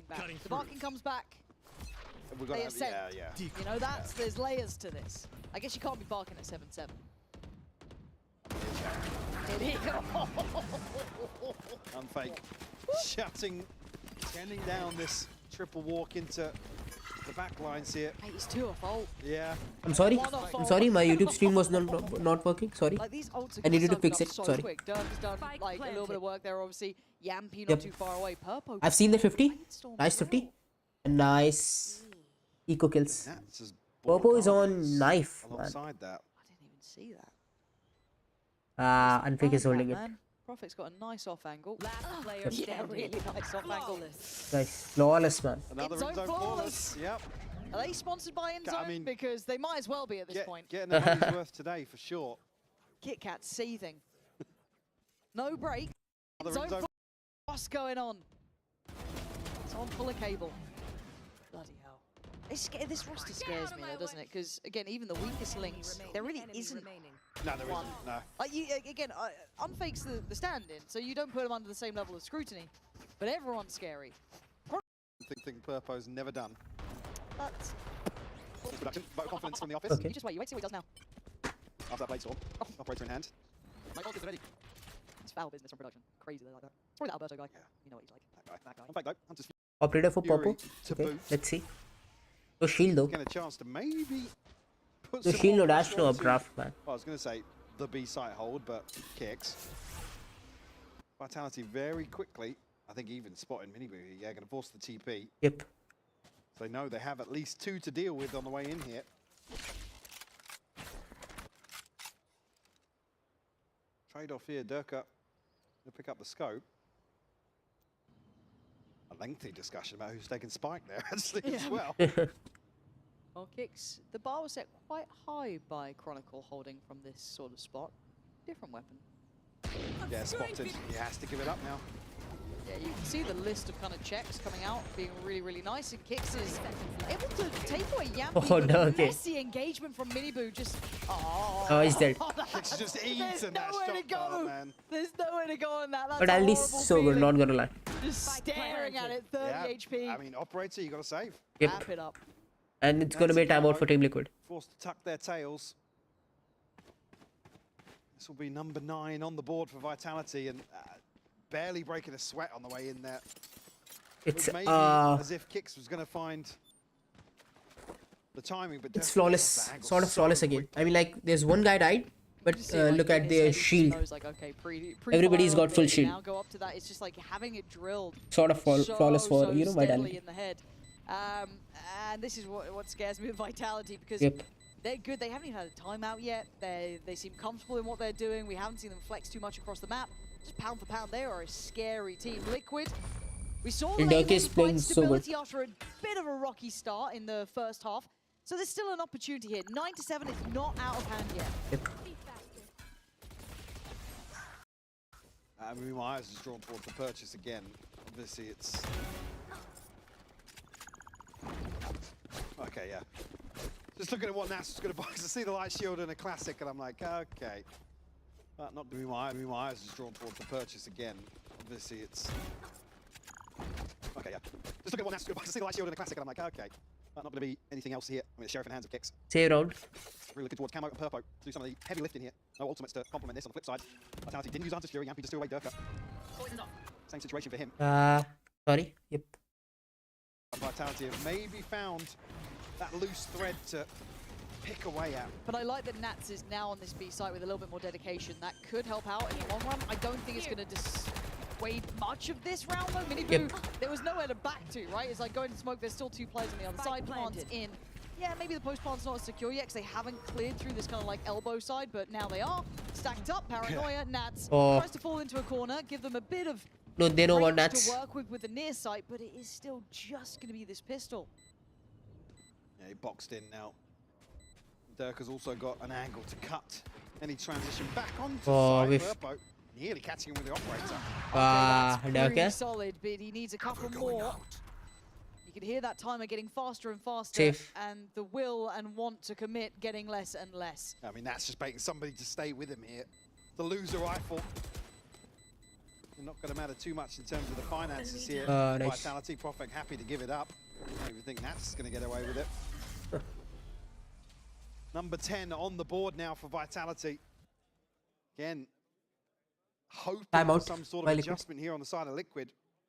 back. The barking comes back. We've got They ascend. yeah. You know, there's layers to this. I guess you can't be barking at 7-7. Unfake. Shutting down this triple walk into the back lines here. Hey, it's 2 off ult. Yeah. I'm sorry. I'm sorry. My YouTube stream was not working. Sorry. Like these ults are I needed to sucked fix up it. so Sorry. quick. Dirk has done like a little bit of work there, obviously. Yampy not Yep. too far away. Purpo. I've seen the 50. Brainstorm Nice as well. 50. And nice eco kills. That's just Popo is on knife, man. alongside that. I didn't even see that. Unfake is holding it. Man. Prophet's got a nice off angle. Last player Yeah, standing. really nice off angle. Nice. Flawless, man. Another It's in zone flawless. flawless. Yep. Are they sponsored by InZone? I mean, because they might as well be at this point. Getting a money's worth today for sure. Kit Kat seething. No break. Another in zone. What's going on? It's on full of cable. Bloody hell. This roster scares me though, doesn't it? Because again, even the weakest links, there really isn't No, there one. isn't. No. Again, Unfake's the stand-in, so you don't put them under the same level of scrutiny. But everyone's scary. Think Purpo's never done. That's Production. Vote of confidence from the office. Okay. you just wait. You wait. See what he does now. After that blade storm. Operator in hand. My ult is ready. It's foul business from production. Crazy they like that. It's probably that Alberto guy. Yeah. You know what he's like. That guy. In fact, though, Hunter's Operator for Fury Popo. to Okay, boot. let's see. No shield though. getting a chance to maybe put No some shield, no more dash, pressure no onto- updraft, man. Well, I was going to say the B site hold, but kicks. Vitality very quickly. I think even spotting Miniboo. Yeah, going to force the TP. Yep. So they know they have at least 2 to deal with on the way in here. Trade-off here, Durka to pick up the scope. A lengthy discussion about who's taking Spike there, actually, as Yeah. well. Well, kicks. The bar was set quite high by Chronicle holding from this sort of spot. Different weapon. Yeah, spotted. He has to give it up now. Yeah, you can see the list of kind of checks coming out, being really, really nice. And Kicks is able to take away Yampy, Oh, but no, the okay. messy engagement from Miniboo just... Oh, Oh, he's dead. Kicks just There's eaten that nowhere to shot, go. man. There's nowhere to go on that. That's But a at least horrible so good, feeling. not gonna lie. Just staring at it, 30 Yeah, HP. I mean, operator, you got to save. Yep. Wrap it up. And it's gonna be a timeout for Team Liquid. Forced to tuck their tails. This will be number 9 on the board for Vitality, and barely breaking a sweat on the way in there. It's Was maybe as if Kicks was going to find the timing, but it's definitely flawless, off the angle sort of so flawless again. quickly. I mean, like there's one guy died, but You see, like, look in at his the head, he just shield. knows, like, okay, Everybody's pre-fire got full update, shield. Now go up to that. It's just like having it drilled. Sort of flawless for so you know steadily Vitality. in the head. And this is what scares me with Vitality, because Yep. they're good. They haven't even had a timeout yet. They seem comfortable in what they're doing. We haven't seen them flex too much across the map. Just pound for pound, they are a scary team. Liquid. We saw them And able Dirk is to find playing so good. stability after a bit of a rocky start in the first half. So there's still an opportunity here. 9-7 is not out of hand yet. Yep. I mean, my eyes is drawn towards the purchase again. Obviously, it's... Okay, yeah. Just looking at what Nats was going to buy, to see the light shield in a classic, and I'm like, okay. But not doing my eyes is drawn towards the purchase again. Obviously, it's... Okay, yeah. Just looking at what Nats was going to buy, to see the light shield in a classic, and I'm like, okay. But not going to be anything else here. I mean, it's Sheriff in hands of Kicks. Save round. Really looking towards Camo and Purpo to do some of the heavy lifting here. No ultimates to complement this on the flip side. Vitality didn't use Hunter's Fury, Yampy just threw away Durka. Same situation for him. Sorry. Yep. Vitality have maybe found that loose thread to pick away at. But I like that Nats is now on this B site with a little bit more dedication. That could help out in the long run. I don't think it's going to dissuade much of this round though. Miniboo, Yep. there was nowhere to back to, right? It's like going to smoke. There's still 2 players on the other side. Plants in. Yeah, maybe the post plant's not as secure yet because they haven't cleared through this kind of like elbow side, but now they are. Stacked up, Paranoia, Nats Oh. tries to fall into a corner, give them a bit of No, they know about range Nats. to work with the near sight, but it is still just going to be this pistol. Yeah, he boxed in now. Durka's also got an angle to cut any transition back onto Oh, side. we've- Purpo nearly catching him with the operator. Okay, that's pretty okay. solid, but he needs a couple more. You can hear that timer getting faster and faster, Safe. and the will and want to commit getting less and less. I mean, that's just making somebody to stay with him here. The loser rifle. not going to matter too much in terms of the finances here. Nice. Vitality, Profek happy to give it up. I don't even think Nats going to get away with it. Number 10 on the board now for Vitality. Again, hoping for some sort of adjustment here on the side of Liquid.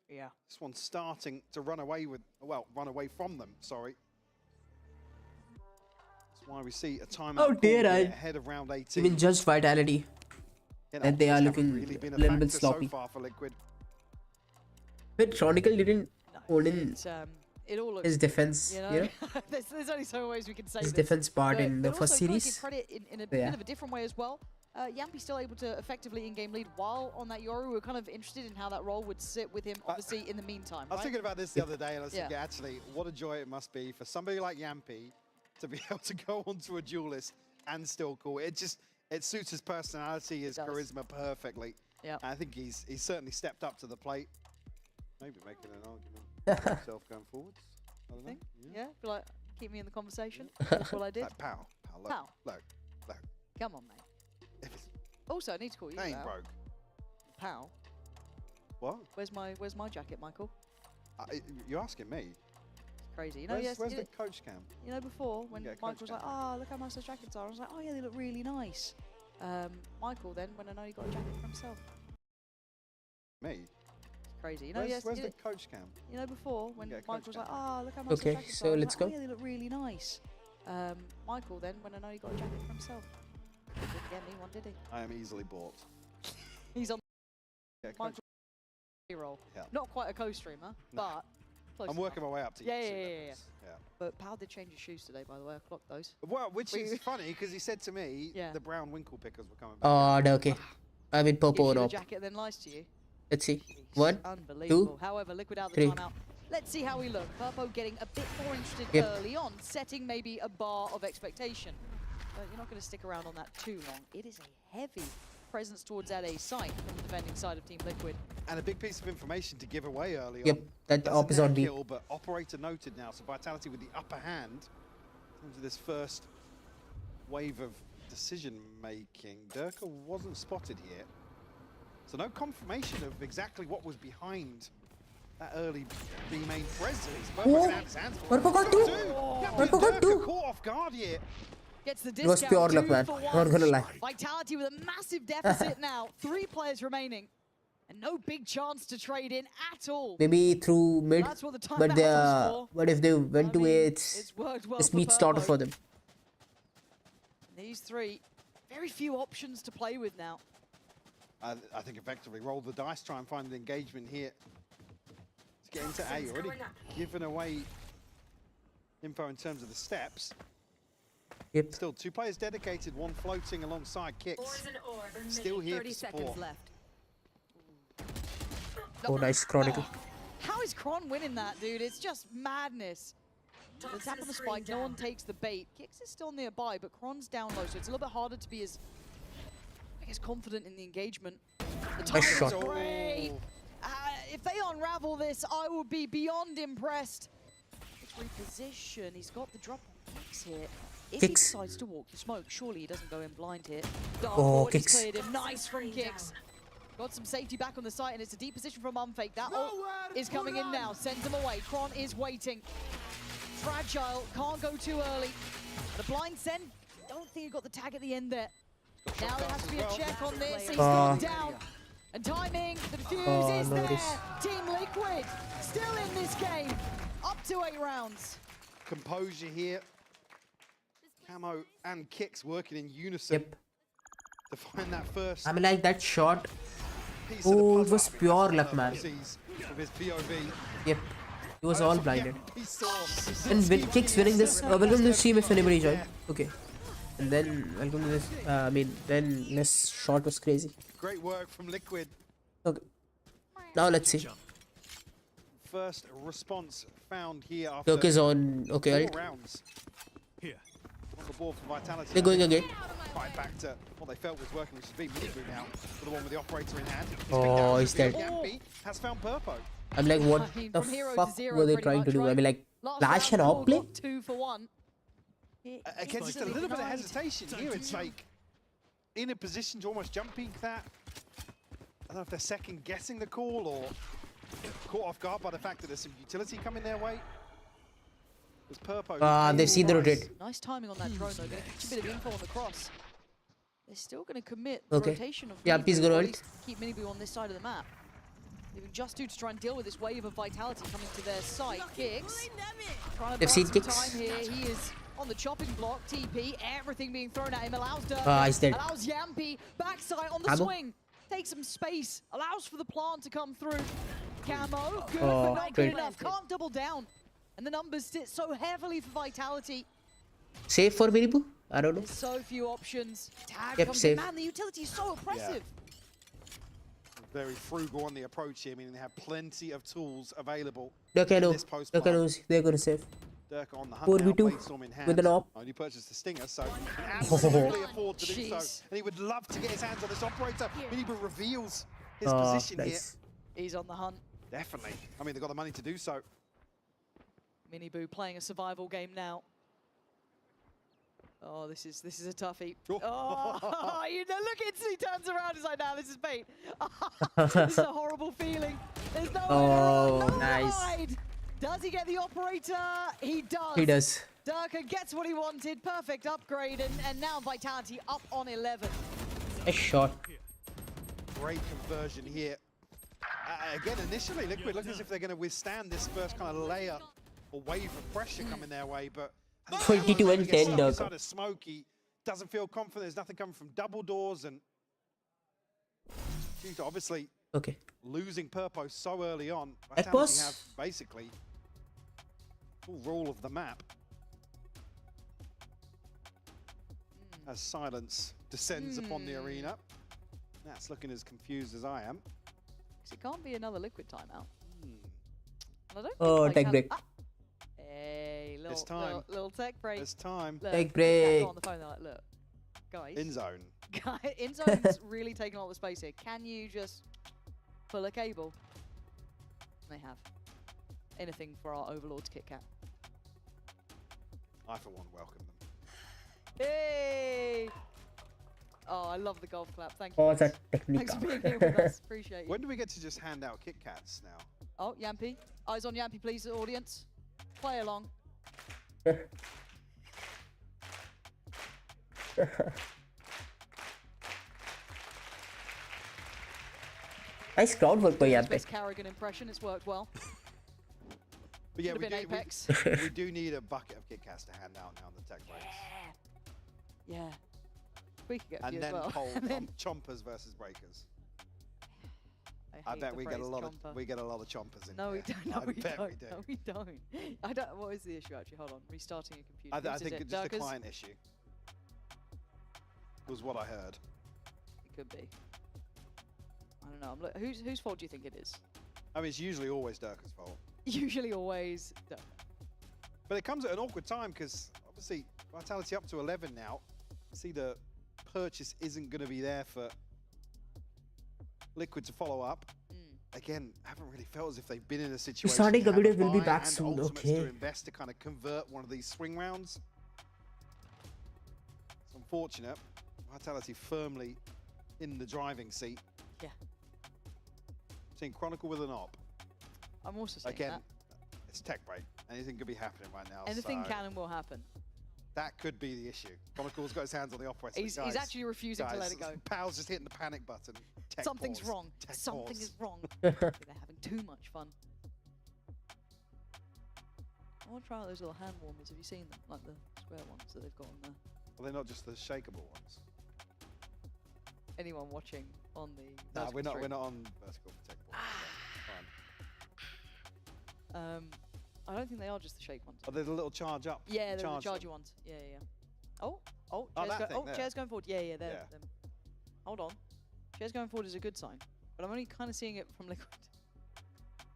Yeah. This one's starting to run away with, well, run away from them, sorry. That's why we see a timeout ahead of round 18. Even judged Vitality. And they are looking really been a little bit sloppy. So far for Liquid. But Chronicle didn't hold in it all looks, his defense, you know? There's only so many ways we can say his this. defense part in the but first also, series. Credit in a bit of a different way as well. Yampi's still able to effectively in-game lead while on that Yoru. We were kind of interested in how that role would sit with him, obviously, in the meantime. I was thinking about this the other day, and I was thinking, actually, what a joy it must be for somebody like Yampi to be able to go onto a duelist and still call. It suits his personality, his charisma perfectly. Yeah, I think he's certainly stepped up to the plate. Maybe making an argument for himself going forwards. I don't know. Yeah, feel like keep me in the conversation. That's what I did. Like, pow, low. Come on, mate. Also, I need to call you. That ain't broke. Pow. What? Where's my jacket, Michael? You're asking me. It's crazy. You know, where's the coach cam? You know, before when Michael was like, "Oh, look how nice those jackets are," I was like, "Oh yeah, they look really nice." Michael then, when I know he got a jacket for himself. Me? It's crazy. You know, where's the coach cam? You know, before when Michael was like, "Oh, look how nice those jackets are," so let's go. "Oh yeah, they look really nice." Michael then, when I know he got a jacket for himself. Didn't get me one, did he? I am easily bought. He's on Michael roll. Yeah. Not quite a co-streamer, but close I'm working my way up to you. Yeah. But Pal did change his shoes today, by the way. I clocked those. Well, which is funny because he said to me the brown winkle pickers were coming back. Oh, okay. I mean, purple or jacket then lies to you. Let's see. 1, Unbelievable. 2, However, Liquid out the 3. timeout. Let's see how we look. Purpo getting a bit more interested early on, setting maybe a bar of expectation. But you're not going to stick around on that too long. It is a heavy presence towards that A site from the defending side of Team Liquid. And a big piece of information to give away early on. That op is on B. But operator noted now, so Vitality with the upper hand in terms of this first wave of decision making. Durka wasn't spotted here, so no confirmation of exactly what was behind that early B main presence. What got two? Caught off guard here. Gets the discount. It was pure luck, man. Not gonna lie. Vitality with a massive deficit now. 3 players remaining. And no big chance to trade in at all. Maybe through mid, but if they went to A, it's this meat slaughter for them. These 3, very few options to play with now. I think effectively roll the dice, try and find an engagement here. Let's get into A. Already given away info in terms of the steps. Yep. Still 2 players dedicated, 1 floating alongside Kicks. Still here for support. Oh, nice Chronicle. How is Kron winning that, dude? It's just madness. The tap on the spike, no one takes the bait. Kicks is still nearby, but Kron's down low, so it's a little bit harder to be as, I guess, confident in the engagement. The timing is great. If they unravel this, I will be beyond impressed. Let's reposition. He's got the drop on Kicks here. If he decides to walk the smoke, surely he doesn't go in blind here. Kicks. Cleared him. Nice from Kicks. Got some safety back on the site, and it's a deep position from Unfake. That ult is coming in now. Sends him away. Kron is waiting. Fragile. Can't go too early. The blind send. Don't think he got the tag at the end there. Now there has to be a check on this. He's gone down. And timing. The defuse is there. Team Liquid still in this game. Up to 8 rounds. Composure here. Camo and Kicks working in unison to find that first. I mean, like that shot. Oh, it was pure luck, man. Yep, it was all blinded. And with Kicks winning this, welcome to the stream if anybody joined. Okay, and then welcome to this. I mean, then this shot was crazy. Great work from Liquid. Okay, now let's see. First response found here after Turk is on. Okay, 4 rounds. Here. On the ball for Vitality. They're going again. Right back to what they felt was working, which is being Military now for the one with the operator in hand. Oh, he's dead. Has found Purpo. I'm like, what the fuck were they trying to do? I mean, like, flash and outplay? 2 for 1. Again, just a little bit of hesitation here. It's like in a position to almost jump peek that. don't know if they're second guessing the call or caught off guard by the fact that there's some utility coming their way. There's Purpo. They've seen the rotate. Nice timing on that drone though. Gonna catch a bit of info on the cross. They're still gonna commit the rotation of Yampi's gonna ult. keep Minibu on this side of the map. Leaving just two to try and deal with this wave of vitality coming to their side. Kicks. They've seen Kicks. Time here. He is on the chopping block. TP. Everything being thrown at him allows Dirk. He's dead. Allows Yampi. Backside on the swing. Takes some space. Allows for the plant to come through. Camo. Good, but not good enough. Can't double down. And the numbers sit so heavily for vitality. Safe for Minibu? I don't know. There's so few options. Tag Yep, comes safe. in. Man, the utility is so oppressive. Very frugal on the approach here, meaning they have plenty of tools available. They're gonna save. Dirk on the hunt 4v2 now, Storm in hand. with an op. Only purchased the Stinger, so he can absolutely afford to do so. And he would love to get his hands on this operator. Minibu reveals his position here. He's on the hunt. Definitely. I mean, they've got the money to do so. Minibu playing a survival game now. Oh, this is a toughie. Oh, you know, look, he turns around. He's like, "Now this is bait." This is a horrible feeling. There's no nice. Does he get the operator? He does. He does. Durka gets what he wanted. Perfect upgrade, and now Vitality up on 11. A shot. Great conversion here. Again, initially, Liquid look as if they're going to withstand this first kind of layer or wave of pressure coming their way, but 22 and 10, Durka. Inside of Smokey doesn't feel confident. There's nothing coming from double doors, and due to obviously losing Purpo so early on, Vitality have basically full rule of the map. As silence descends upon the arena, that's looking as confused as I am. It can't be another Liquid timeout. I don't Oh, tech break. Hey, This time. little tech break. This time. Look, Tech break. on the phone, they're like, look, guys. In zone. In zone's really taking all the space here. Can you just pull a cable? And they have. Anything for our overlords Kit Kat. I, for one, welcome them. Hey! Oh, I love the golf clap. Thank you. Oh, guys. that technique. Thanks for being here with us. Appreciate you. When do we get to just hand out Kit Kats now? Oh, Yampi. Eyes on Yampi, please, audience. Play along. Nice crowd work by Yampi. Best Carrigan impression. It's worked well. But yeah, Apex. we do need a bucket of Kit Kats to hand out now in the tech breaks. Yeah. We could get a And few then as well. poll And then chompers versus breakers. I bet hate we the get a phrase lot chomper. of chompers in No, we there. don't. No, I we bet don't. we do. No, we don't. I don't. What is the issue actually? Hold on. Restarting a computer. I think it? it's just a Durkas? client issue. Was what I heard. It could be. I don't know. I'm whose fault do you think it is? I mean, it's usually always Durka's fault. Usually, always. Durka. But it comes at an awkward time because obviously Vitality up to 11 now. See, the purchase isn't going to be there for Liquid to follow up. Again, haven't really felt as if they've been in a situation. Starting to have a computers will be buy back and soon. ultimates Okay. To invest to kind of convert one of these swing rounds. It's unfortunate. Vitality firmly in the driving seat. Yeah. Seeing Chronicle with an op. I'm also saying Again, that. it's tech break. Anything could be happening right now. Anything so can and will happen. that could be the issue. Chronicle's got his hands on the operator. He's actually refusing to let it go. Pal's just hitting the panic button. Tech Something's pause. wrong. Tech Something pause. is wrong. They're having too much fun. I want to try out those little hand warmers. Have you seen them? Like the square ones that they've got on there. Well, they're not just the shakeable ones. Anyone watching on the No, we're not. stream. We're not on vertical for tech pause. Fine. I don't think they are just the shake ones. Oh, they're the little charge up. Yeah, they're the charge chargy them. ones. Yeah, yeah. Oh, Oh, chair's, that thing there. chair's going forward. Yeah, yeah, they're Yeah. them. Hold on. Chair's going forward is a good sign, but I'm only kind of seeing it from Liquid.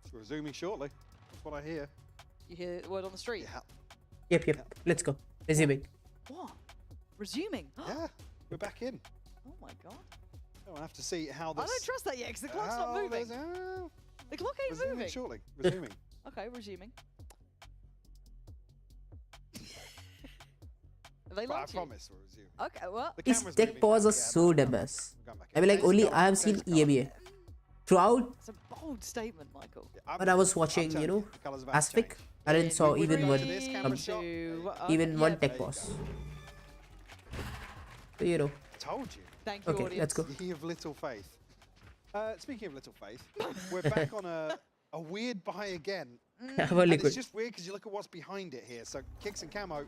It's resuming shortly. That's what I hear. You hear the word on the street? Yeah. Yep. Let's go. Resuming. What? Resuming? Yeah. We're back in. Oh my god. We'll have to see how this. I don't trust that yet because the clock's not moving. The clock ain't resuming moving. shortly. Resuming. Okay, resuming. Have they But I lied to you? promise we'll resume. Okay, well. The These camera's tech moving pauses back, are so but dumbass. we're going back I mean, in. like, only Let's go, I have seen let's go. Emea. throughout It's a bold statement, Michael. when I was watching, you know, Pacific, I didn't saw even one, yeah, tech boss. So, you know. Told you. Thank you, Okay, audience. let's go. Speaking of little faith. Speaking of little faith, we're back on a weird buy again. About And Liquid. it's just weird because you look at what's behind it here. So Kicks and Camo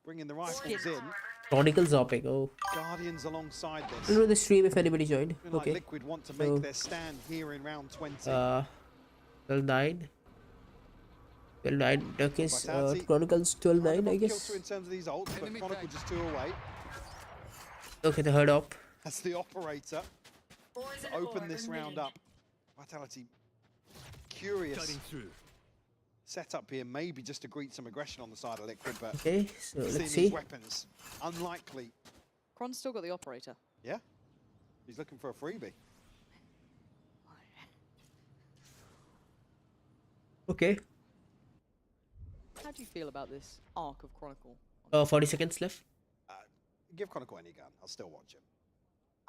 bringing the rifles in. Chronicles hopping. Oh. Guardians alongside I this. don't know the stream if anybody joined. Feeling like Okay. Liquid want to So, make their stand here in round 20. 12-9. 12-9. Turkish Vitality. Chronicles 12-9, I Kill guess. two in terms of these ults, but Chronicle just 2 away. Okay, the herd up. That's the operator to open this round up. Vitality curious setup here, maybe just to greet some aggression on the side of Liquid, but Okay, so seeing let's these see. weapons, unlikely. Kron's still got the operator. Yeah, he's looking for a freebie. Okay. How do you feel about this arc of Chronicle? 40 seconds left. Give Chronicle any gun, I'll still watch him.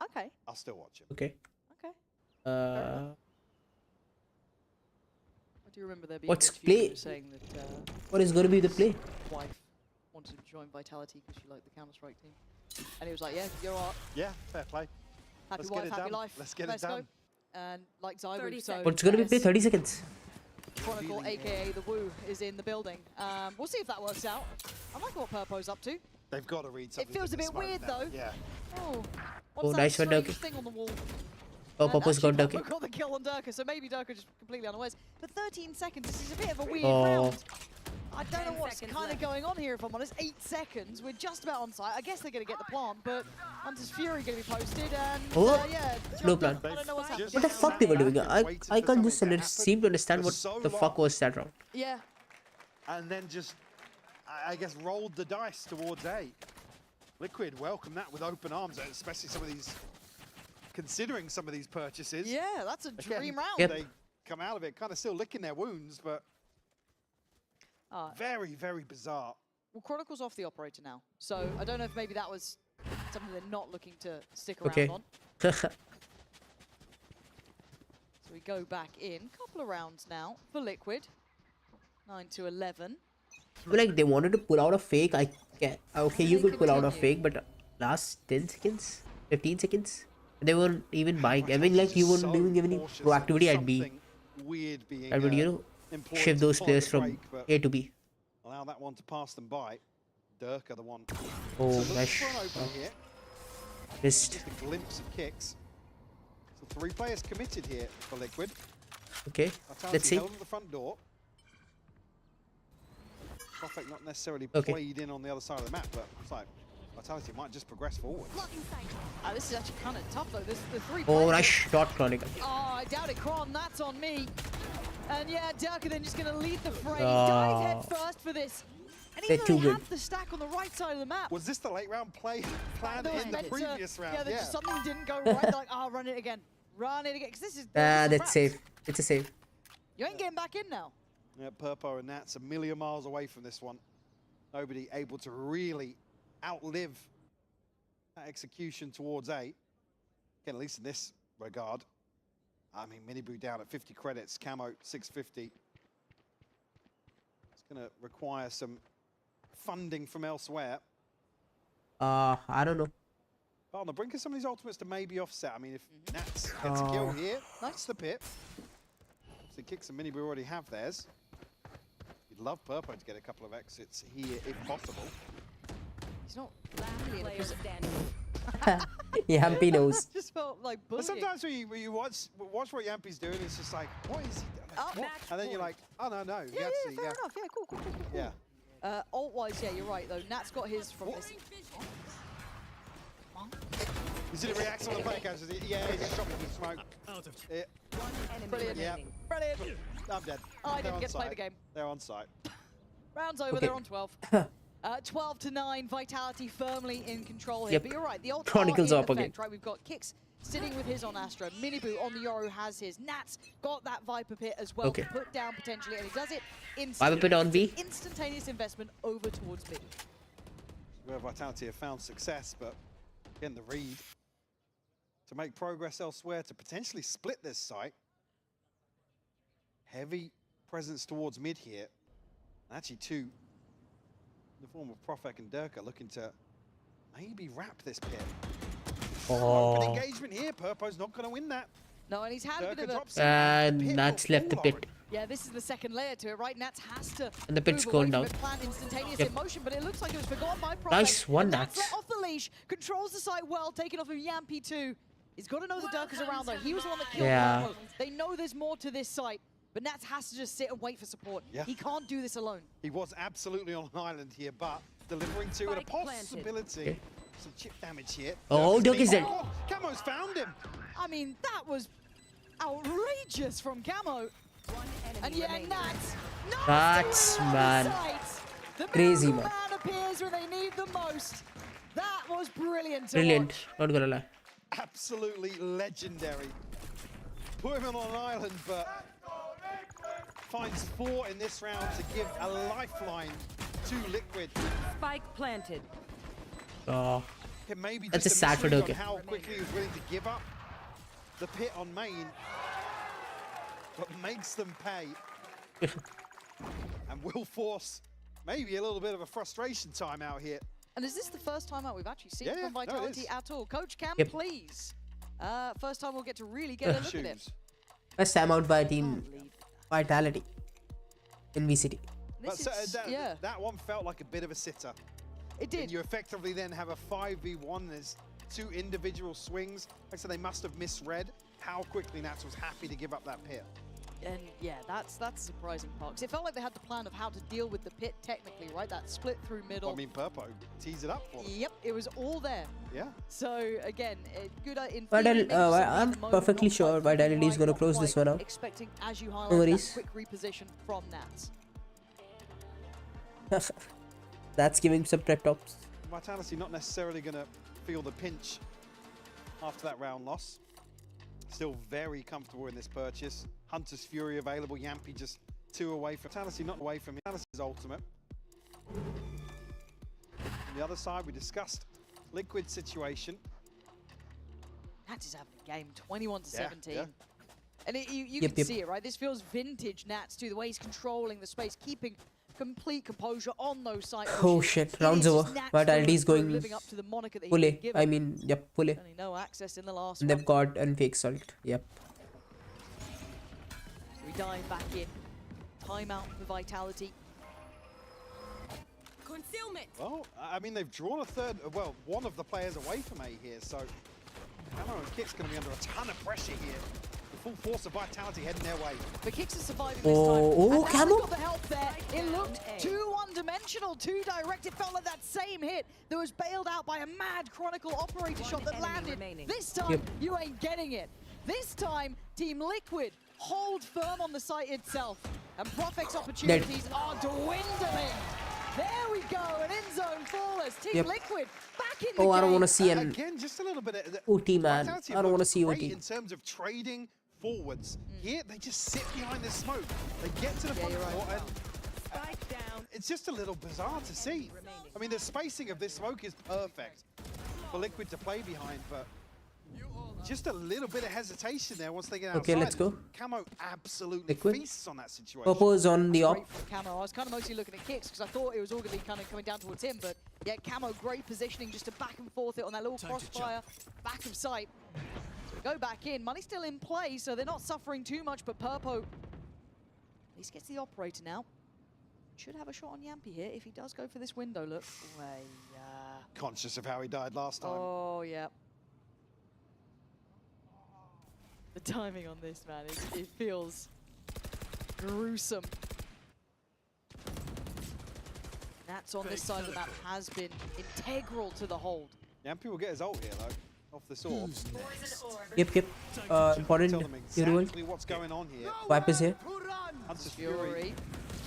Okay. I'll still watch him. Okay. Okay. Uh, I do remember there being What's an interview play? saying that what is going to be the play? his wife wanted to join Vitality because she liked the Counter-Strike team. And he was like, yeah, you're all right. Yeah, fair play. Happy Let's wife, get it happy done. life. Let's get it Let's go. done. And like Zywood, 30 so What's going to be play? yes, 30 seconds. Chronicle, aka the Woo, is in the building. We'll see if that works out. I like what Purpo's up to. They've got to read something. feels in a the bit smoke weird, now. though. Yeah. Oh, Oh, what's nice that one, strange Durka. thing on the wall? Oh, And Purpose got actually, Durka. Purpo got the kill on Durka, so maybe Durka just completely unawares. But 13 seconds, this is a bit of a weird Oh. round. I don't know 10 what's seconds kind of left. going on here, if I'm honest. 8 seconds, we're just about on site. I guess they're going to get the plant, but Hunter's Fury going to be posted, and Oh, yeah, no John, plan. I don't know what's happening. What the fuck they were doing? I can't just seem to understand what so the fuck long. was that round. Yeah, And then just, I guess, rolled the dice towards A. Liquid welcome that with open arms, especially some of these, considering some of these purchases. yeah, that's a Again, dream round. Yep. They come out of it kind of still licking their wounds, but very, very bizarre. Well, Chronicle's off the operator now, so I don't know if maybe that was something they're not looking to stick around Okay. on. So we go back in. Couple of rounds now for Liquid. 9-11. I feel like they wanted to pull out a fake. I can't. Okay, you They could pull out a continue. fake, but last 10 seconds, 15 seconds, they weren't even buying. I mean, like you weren't doing any cautious, proactivity at B. something weird being I would, you know, employed shift to those pull players the from break, but A to B. allow that one to pass them by. Durka, the one. Oh, so looking nice. for an open here. Missed. Just a glimpse of Kicks. So 3 players committed here for Liquid. Okay, Vitality let's see. held at the front door. Prophet not necessarily Okay. played in on the other side of the map, but it's like Vitality might just progress forward. This is actually kind of tough though. This the 3 Oh, players. nice shot, Chronicle. Oh, I doubt it, Kron. That's on me. And yeah, Durka then just going to lead the fray. Ah. Dive head first for this. And They're even too though they good. have the stack on the right side of the map. Was this the late round play plan That was in the meant to- previous round? Yeah, Yeah. just something didn't go right. They're like, oh, run it again. Run it again. Because this is. That's wraps. safe. It's a save. You ain't getting back in now. Yeah, Purpo and Nats a million miles away from this one. Nobody able to really outlive that execution towards A. Again, at least in this regard. I mean, Miniboo down at 50 credits, Camo 650. It's going to require some funding from elsewhere. I don't know. But on the brink of some of these ultimates to maybe offset. I mean, if Nats gets a kill here, that's the pit. So Kicks and Miniboo already have theirs. You'd love Purpo to get a couple of exits here if possible. He's not Last really in a player position. standing. Yampy knows. Just felt like But bullying. sometimes when you watch what Yampy's doing, it's just like, what is he doing? Oh, What? match And then you're point. like, oh, no, he Yeah, actually, fair enough. Yeah, cool. yeah. Ult-wise, yeah, you're right, though. Nat's got his from this. You see the reaction on the play, guys? Yeah, he just shot me with smoke. Yeah, One enemy Brilliant. Yeah. remaining. Brilliant. I'm dead. Oh, I They're didn't on get to play site. the game. They're on site. Round's over, Okay. they're on 12. 12-9, Vitality firmly in control here. Yep. But you're right, the ult Chronicles are in up again. effect, right? We've got Kicks sitting with his on Astra. Miniboo on the Yoru has his. Nats got that Viper Pit as well Okay. to put down potentially, and he does it Viper Pit on B. Instantaneous investment over towards B. Where Vitality have found success, but again, the read. to make progress elsewhere, to potentially split this site. Heavy presence towards mid here. Actually, two in the form of Profek and Durka looking to maybe wrap this pit. Open engagement here. Purpo's not going to win that. No, and he's had a bit of a... And Nats left the pit. Yeah, this is the second layer to it, right? Nats has to And the pit's going down. Plan instantaneous in motion, but it looks like it was forgotten by Profek. Nice one, Nats. Nats. Let off the leash, controls the site well, taken off of Yampy too. He's got to know the Durka's around though. He was the one that killed Purpo. They know there's more to this site, but Nats has to just sit and wait for support. Yeah. He can't do this alone. He was absolutely on an island here, but delivering to it a possibility. Some chip damage here. Oh, Durk is dead. Camo's found him. I mean, that was outrageous from Camo. And yeah, Nats. Nats, man. Crazy, man. Appears when they need the most. That was brilliant. Brilliant. Not gonna lie. Absolutely legendary. Put him on an island, but finds 4 in this round to give a lifeline to Liquid. Spike planted. Oh, It may be that's just a sad for mystery Durka. on how quickly he was willing to give up the pit on main, but makes them pay. And will force maybe a little bit of a frustration time out here. And is this the first time out we've actually seen Yeah, from no, it Vitality is. at all? Coach Cam, Yep. please. First time we'll get to really get a look at it. Shoes. first time out by Team Can't believe Vitality in VCT. But This is, yeah, that one felt like a bit of a sitter. it did. And you effectively then have a 5v1. There's 2 individual swings. Like I said, they must have misread how quickly Nats was happy to give up that pit. And yeah, that's the surprising part. 'Cause it felt like they had the plan of how to deal with the pit technically, right? That split through middle. I mean, Purpo tees it up for them. Yep, it was all there. Yeah. So again, good in But theory, maybe some I'm at the moment, perfectly not sure quite Vitality is right, gonna not close this quite one out. Expecting, as you No highlighted, worries. that quick reposition from Nats. That's giving some prep tops. Vitality not necessarily going to feel the pinch after that round loss. Still very comfortable in this purchase. Hunter's Fury available. Yampy just 2 away from Vitality, not away from Vitality's ultimate. On the other side, we discussed Liquid situation. Nats is having a game, 21 to 17. Yeah. And you Yep, can yep. see it, right? This feels vintage Nats too, the way he's controlling the space, keeping complete composure on those side Oh pushes. shit, It round's is just over. Nats Vitality is through, going living up to the moniker that he's Pule. been given. I mean, yep, Pule. Only no access in the last And one. they've got unfake salt. Yep. We dive back in. Timeout for Vitality. Concealment. Well, I mean, they've drawn a third, well, one of the players away from A here, so Camo and Kick's going to be under a ton of pressure here. The full force of Vitality heading their way. The Kicks are surviving Oh, this time. oh, And now Camo. they got the help there. It looked too one-dimensional, too direct. It felt like that same hit that was bailed out by a mad Chronicle operator shot that enemy landed. remaining. This time, Yep. you ain't getting it. This time, Team Liquid hold firm on the site itself. And Profek's opportunities are dwindling. There we go, an in-zone flawless. Team Yep. Liquid back in the Oh, game. I don't want to see an Again, just a little bit of OT, man. Vitality I don't want to looked see great OT. in terms of trading forwards. Here, they just sit behind the smoke. They get to the front you're right. court, and Spike down. it's just a little bizarre to see. I mean, the spacing of this smoke is perfect for Liquid to play behind, but just a little bit of hesitation there once they get outside. Okay, let's go. Camo absolutely Liquid. feasts on that situation. Purpose on the op. Great from Camo. I was kind of mostly looking at Kicks because I thought it was all going to be kind of coming down towards him, but yeah, Camo, great positioning just to back and forth it on that little crossfire, back of sight. So we go back in. Money's still in play, so they're not suffering too much, but Purpo at least gets the operator now. Should have a shot on Yampy here if he does go for this window look. Way, Conscious of how he died last time. oh, yeah. The timing on this, man, it feels gruesome. Nats on this side of the map has been integral to the hold. Yampy will get his ult here, though, off the sword. Yep, yep. Important Tell them Euro exactly what's going on here. Vipers here. Hunter's Fury. Fury,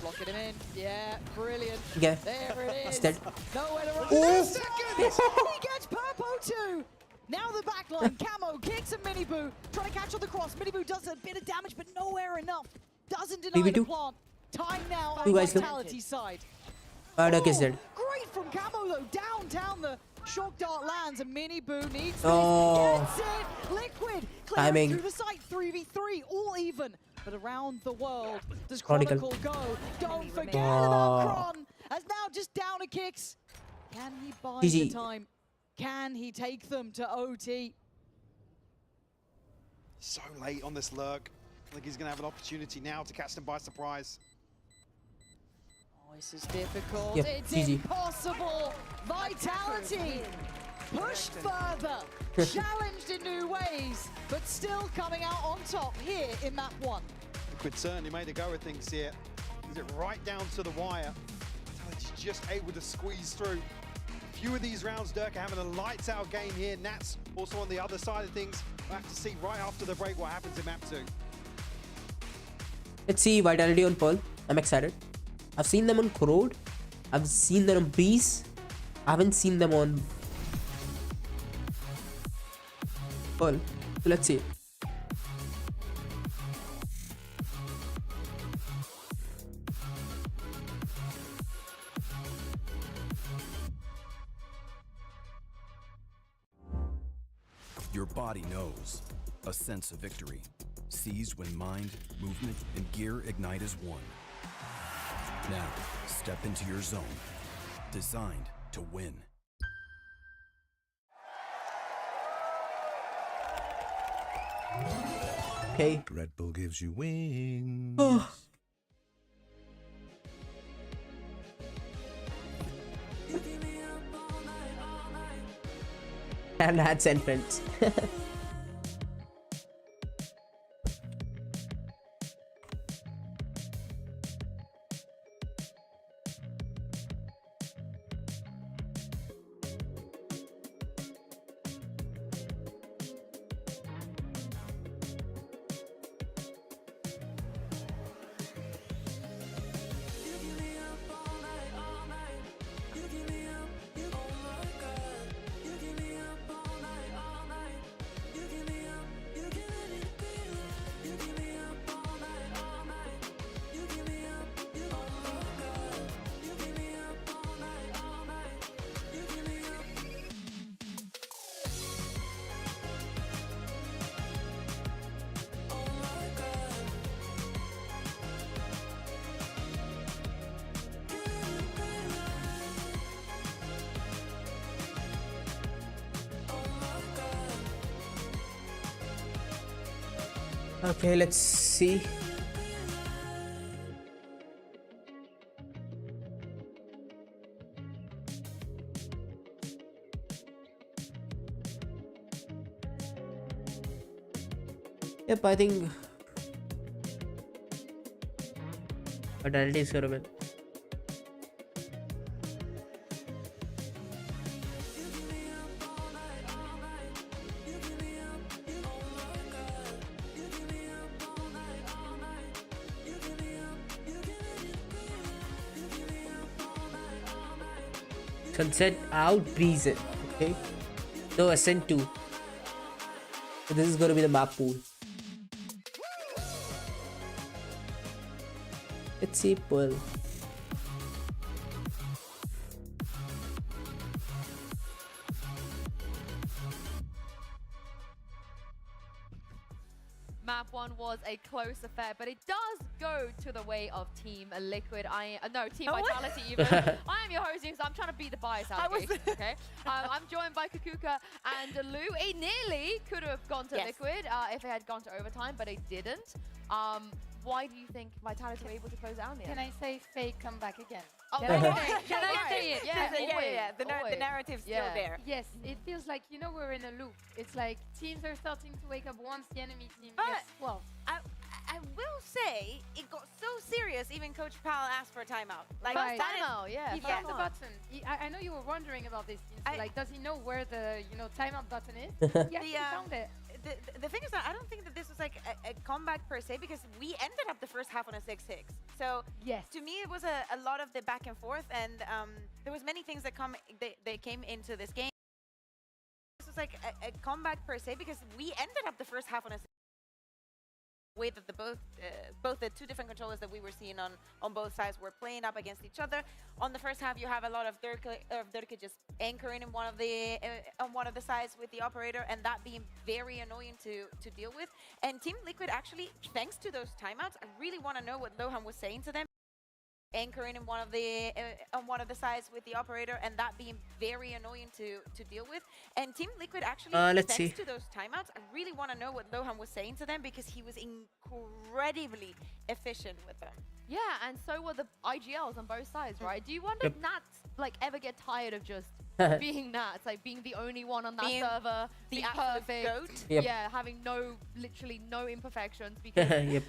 blocking him in. Yeah, brilliant. Yeah. There it is. It's dead. Nowhere to run. Oh. He gets Purpo too. Now the backline, Camo kicks and Miniboo, trying to catch on the cross. Miniboo does a bit of damage, but nowhere enough. Doesn't deny the BB2. plant. Time now You on guys go. Vitality side. Durk is dead. Great from Camo though, downtown the Shock Dart lands, a mini boo needs this. Oh. Gets it! Liquid Timing. clearing through the site, 3v3, all even. But around the world, does Chronicle. Chronicle go? Don't forget Oh. about Chron, as now just down a kicks. Can he buy GG. the time? Can he take them to OT? So late on this lurk. I think he's going to have an opportunity now to catch them by surprise. Oh, this is difficult. Yeah, It's GG. impossible. Vitality pushed further, challenged in new ways, but still coming out on top here in map 1. Liquid certainly made a go of things here. Is it right down to the wire? Vitality's just able to squeeze through. Few of these rounds, Dirk are having a lights out game here. Nats also on the other side of things. We'll have to see right after the break what happens in map 2. Let's see Vitality on Pearl. I'm excited. I've seen them on Corrode. I've seen them on Breeze. I haven't seen them on Pearl. So let's see. Your body knows. A sense of victory. Seized when mind, movement, and gear ignite as one. Now, step into your zone. Designed to win. Okay. Red Bull gives you wings. And had sentence. Okay, let's see. Yep, I think Vitality is gonna win. Sunset out, Breeze it. Okay. No Ascent 2. So this is gonna be the map pool. Let's see Pearl. Map 1 was a close affair, but it does go to the way of Team Liquid. Team Vitality even. I am your host, so I'm trying to beat the bias allegation, okay? I'm joined by Kakuka and Lou. It nearly could have gone to Liquid if it had gone to overtime, but it didn't. Why do you think Vitality were able to close out in the end? Can I say fake come back again? Oh, Can I right. say it? Yeah, The narrative's still there. Yes, it feels like, you know, we're in a loop. It's like teams are starting to wake up once the enemy team gets, well. I will say, it got so serious, even Coach Powell asked for a timeout. Like, Right. Timeout, yeah. He found the button. I know you were wondering about this, so like, does he know where the, timeout button is? Yes, he found it. The thing is that I don't think that this was like a comeback per se, because we ended up the first half on a 6-6. So yes, to me it was a lot of the back and forth, and there was many things that they came into this game. This was like a comeback per se, because we ended up the first half on a 6-6. way that both the two different controllers that we were seeing on both sides were playing up against each other. On the first half, you have a lot of Durka just anchoring in one of the sides with the operator, and that being very annoying to deal with. And Team Liquid actually, thanks to those timeouts, I really want to know what Lohan was saying to them. Anchoring in one of the sides with the operator, and that being very annoying to deal with. And Team Liquid actually, let's thanks see. to those timeouts, I really want to know what Lohan was saying to them, because he was incredibly efficient with them. Yeah, and so were the IGLs on both sides, right? Do you wonder if Nats like ever get tired of just being Nats, like being the only one on that server, the being absolute perfect, goat? yeah, having literally no imperfections, because Yep.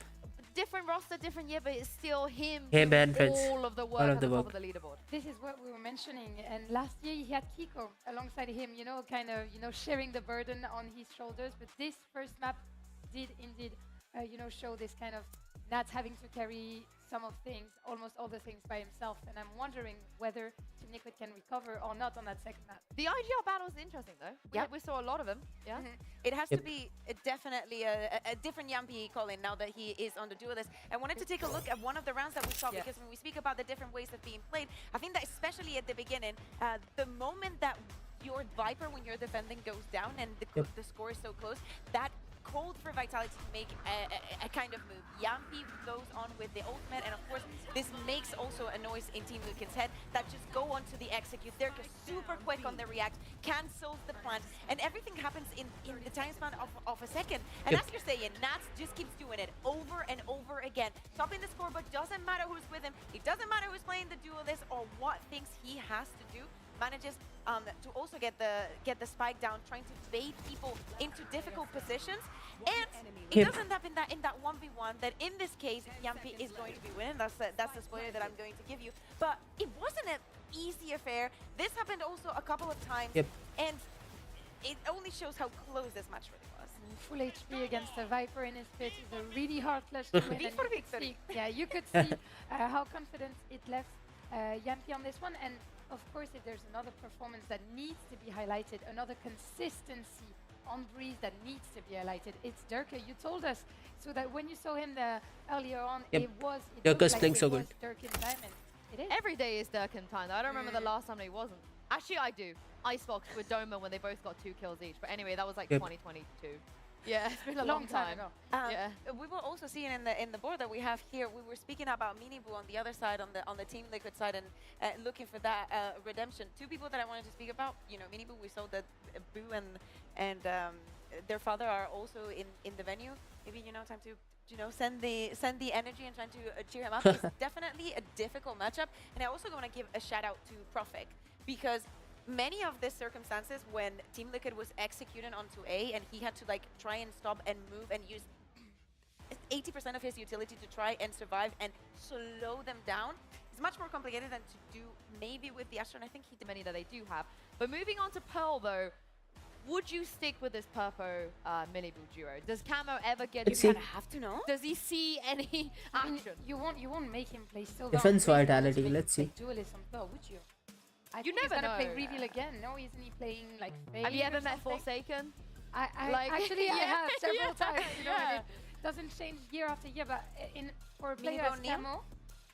different roster, different year, but it's still him Him doing and friends. all of the work All of at the the top work. of the leaderboard. This is what we were mentioning, and last year he had Kiko alongside him, you know, kind of, you know, sharing the burden on his shoulders. But this first map did indeed, you know, show this kind of Nats having to carry some of things, almost all the things by himself. And I'm wondering whether Team Liquid can recover or not on that second map. The IGL battle is interesting though. We saw a lot of them. Yeah. It has to be definitely a different Yampi calling now that he is on the duelist. I wanted to take a look at one of the rounds that we saw, because when we speak about the different ways of being played, I think that especially at the beginning, the moment that your Viper, when you're defending, goes down and the score is so close, that called for Vitality to make a kind of move. Yampi goes on with the ultimate, and of course, this makes also a noise in Team Liquid's head that just go on to the execute. They're super quick on the react, cancels the plant, and everything happens in the time span of a second. And as you're saying, Nats just keeps doing it over and over again, topping the score, but doesn't matter who's with him. It doesn't matter who's playing the duelist or what things he has to do. Manages to also get the spike down, trying to bait people into difficult positions, and it does end up in that 1v1 that in this case Yampi is going to be winning. That's the spoiler that I'm going to give you. But it wasn't an easy affair. This happened also a couple of times, and it only shows how close this match really was. Full HP against a Viper in his pit is a really hard clutch to win. And you could see how confident it left Yampi on this one. And of course, if there's another performance that needs to be highlighted, another consistency on Breeze that needs to be highlighted, it's Durka. You told us so that when you saw him earlier on, it Durka's like playing it so was good. Durkin Diamond. It is. Every day is Durkin time though. I don't remember the last time he wasn't. Actually, I do. Icebox with Doma when they both got 2 kills each. But anyway, that was like 2022. Yeah, it's been a long time ago. We were also seeing in the board that we have here, we were speaking about Minibu on the other side, on the Team Liquid side, and looking for that redemption. Two people that I wanted to speak about, you know, Minibu, we saw that Boo and their father are also in the venue. Maybe, you know, time to, you know, send the energy and trying to cheer him up. It's definitely a difficult matchup. And I also want to give a shout out to Profik, because many of the circumstances when Team Liquid was executing onto A and he had to like try and stop and move and use 80% of his utility to try and survive and slow them down, it's much more complicated than to do maybe with the Astra, and I think he did many that they do have. But moving on to Pearl though, would you stick with this Purpo Minibu duo? Does Camo ever get... You kind of have to know. Does he see any action? You won't make him play so Defense vitality, let's see. Duelist on Pearl, would you? You never know. Play Reveal again. No, isn't he playing like Faye? Have you ever or met something? Forsaken? Actually, I have several times. You know, and it doesn't change year after year. But for a player as Camo,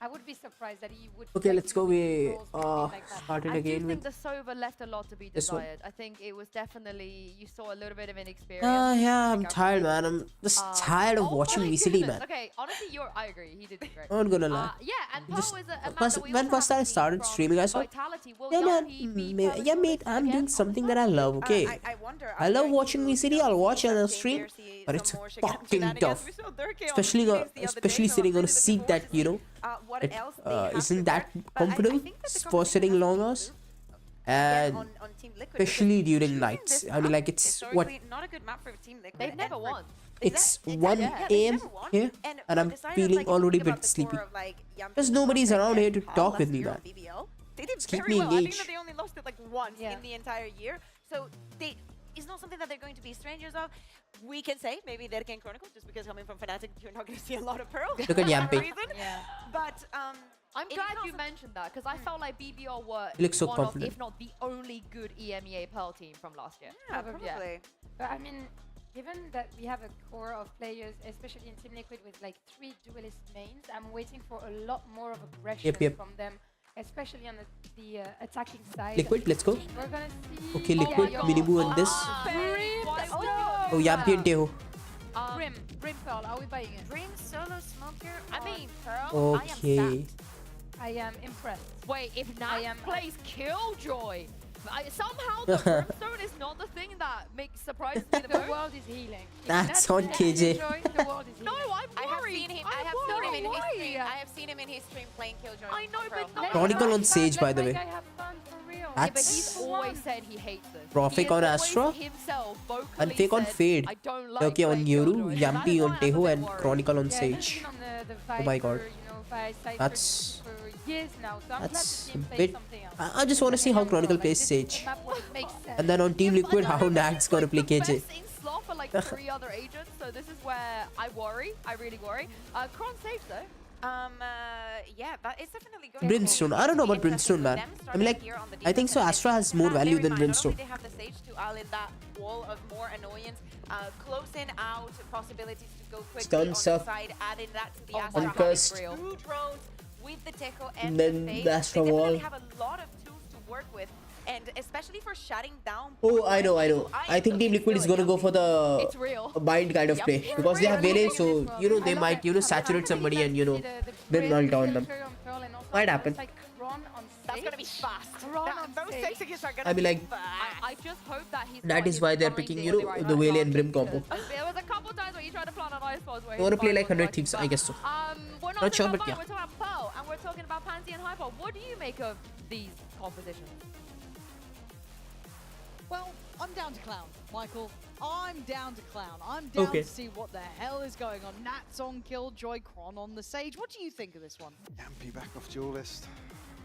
I would be surprised that he would. Okay, let's go. We like started I again do with think the Sova left a lot to be this one. desired. I think it was definitely, you saw a little bit of inexperience. yeah, I'm tired, man. I'm just tired of watching my VCD, goodness. man. Okay, honestly, I agree. He did great. I'm not gonna lie. Yeah, and Pearl Just is a map that we when also first I haven't seen started from streaming, I saw, Vitality. Will yeah, man, Yampi be Pearl yeah, mate, duelist I'm again doing on something this that I one? love. Okay, I wonder. I love watching VCD. I'll watch it on stream, but it's fucking tough. Especially sitting on a seat that, you know, isn't that comfortable for sitting long hours, and especially during nights. I mean, like, it's what, not a good map for Team Liquid. They've never won. it's 1 a.m. here, and I'm feeling already a bit sleepy. Because nobody's around here to talk with me, man. They did Just keep very me well. I think engaged. that they only lost it like once in the entire year. So it's not something that they're going to be strangers of. We can say maybe they're King Chronicle, just because coming from Fnatic, you're not going to see a lot of Pearl. Look at Yampi. But I'm glad you mentioned that, because I felt like BBR were He looks so one of, confident. if not the only good EMEA Pearl team from last year. yeah, probably. But I mean, given that we have a core of players, especially in Team Liquid, with like 3 duelist mains, I'm waiting for a lot more of aggression from them, especially on the attacking side. Liquid, let's go. We're gonna see. Okay, Liquid, Minibu on this. Oh, Yampy and Teho. Brim Pearl, are we buying it? Brim solo smoker. I mean, Pearl. Okay. I am impressed. Wait, if Nat plays Killjoy, somehow the Brimstone is not the thing that surprises me the most. The world is healing. That's on KJ. The world is healing. No, I'm worried. I have seen him in his stream. I have seen him in his stream playing Killjoy. I know, but no. Chronicle on Sage, by the way. I have fun for real. Yeah, but he's always said he hates this. Profik on Astra. And Fake on Fade. I don't like Okay, on Yoru, Yampy on Teho, and worry. Chronicle on Yeah, Sage. on the Oh my god. That's for years now. So I'm glad to see him play bit. something else. I just want to see how Chronicle plays Sage. And then on Team Liquid, how Nat's gonna play KJ. Best in slot for like 3 other agents, so this is where I worry. I really worry. Kron safe though. Yeah, that is definitely going Brimstone. I don't know about Brimstone, man. I mean, like, I think so. Astra has more value than Brimstone. They have the Sage to all in that wall of more annoyance, closing out possibilities to go quickly Stun on stuff. the side, adding that to the Astra. Uncast. 2 drones with the Techo and Then the Fade. the Astra They definitely wall. have a lot of tools to work with, and especially for shutting down. Oh, I know. I think Team Liquid is gonna go for the It's real. bind kind of play. Because they have Vele, so, you know, they might, saturate somebody and, then ult on them. Might happen. That's gonna be fast. Those executes are gonna I mean, like, I just hope that he's. that is why they're picking, the Vele and Brim combo. There was a couple times where you tried to plant an ice balls. They wanna play like 100 Thieves, I guess so. We're not Not sure, talking but about yeah. We're talking about Pearl, and we're talking about Pansy and Hyper. What do you make of these compositions? Well, I'm down to clown, Michael. I'm down to clown. I'm down Okay. to see what the hell is going on. Nats on Killjoy, Kron on the Sage. What do you think of this one? Yampy back off duelist.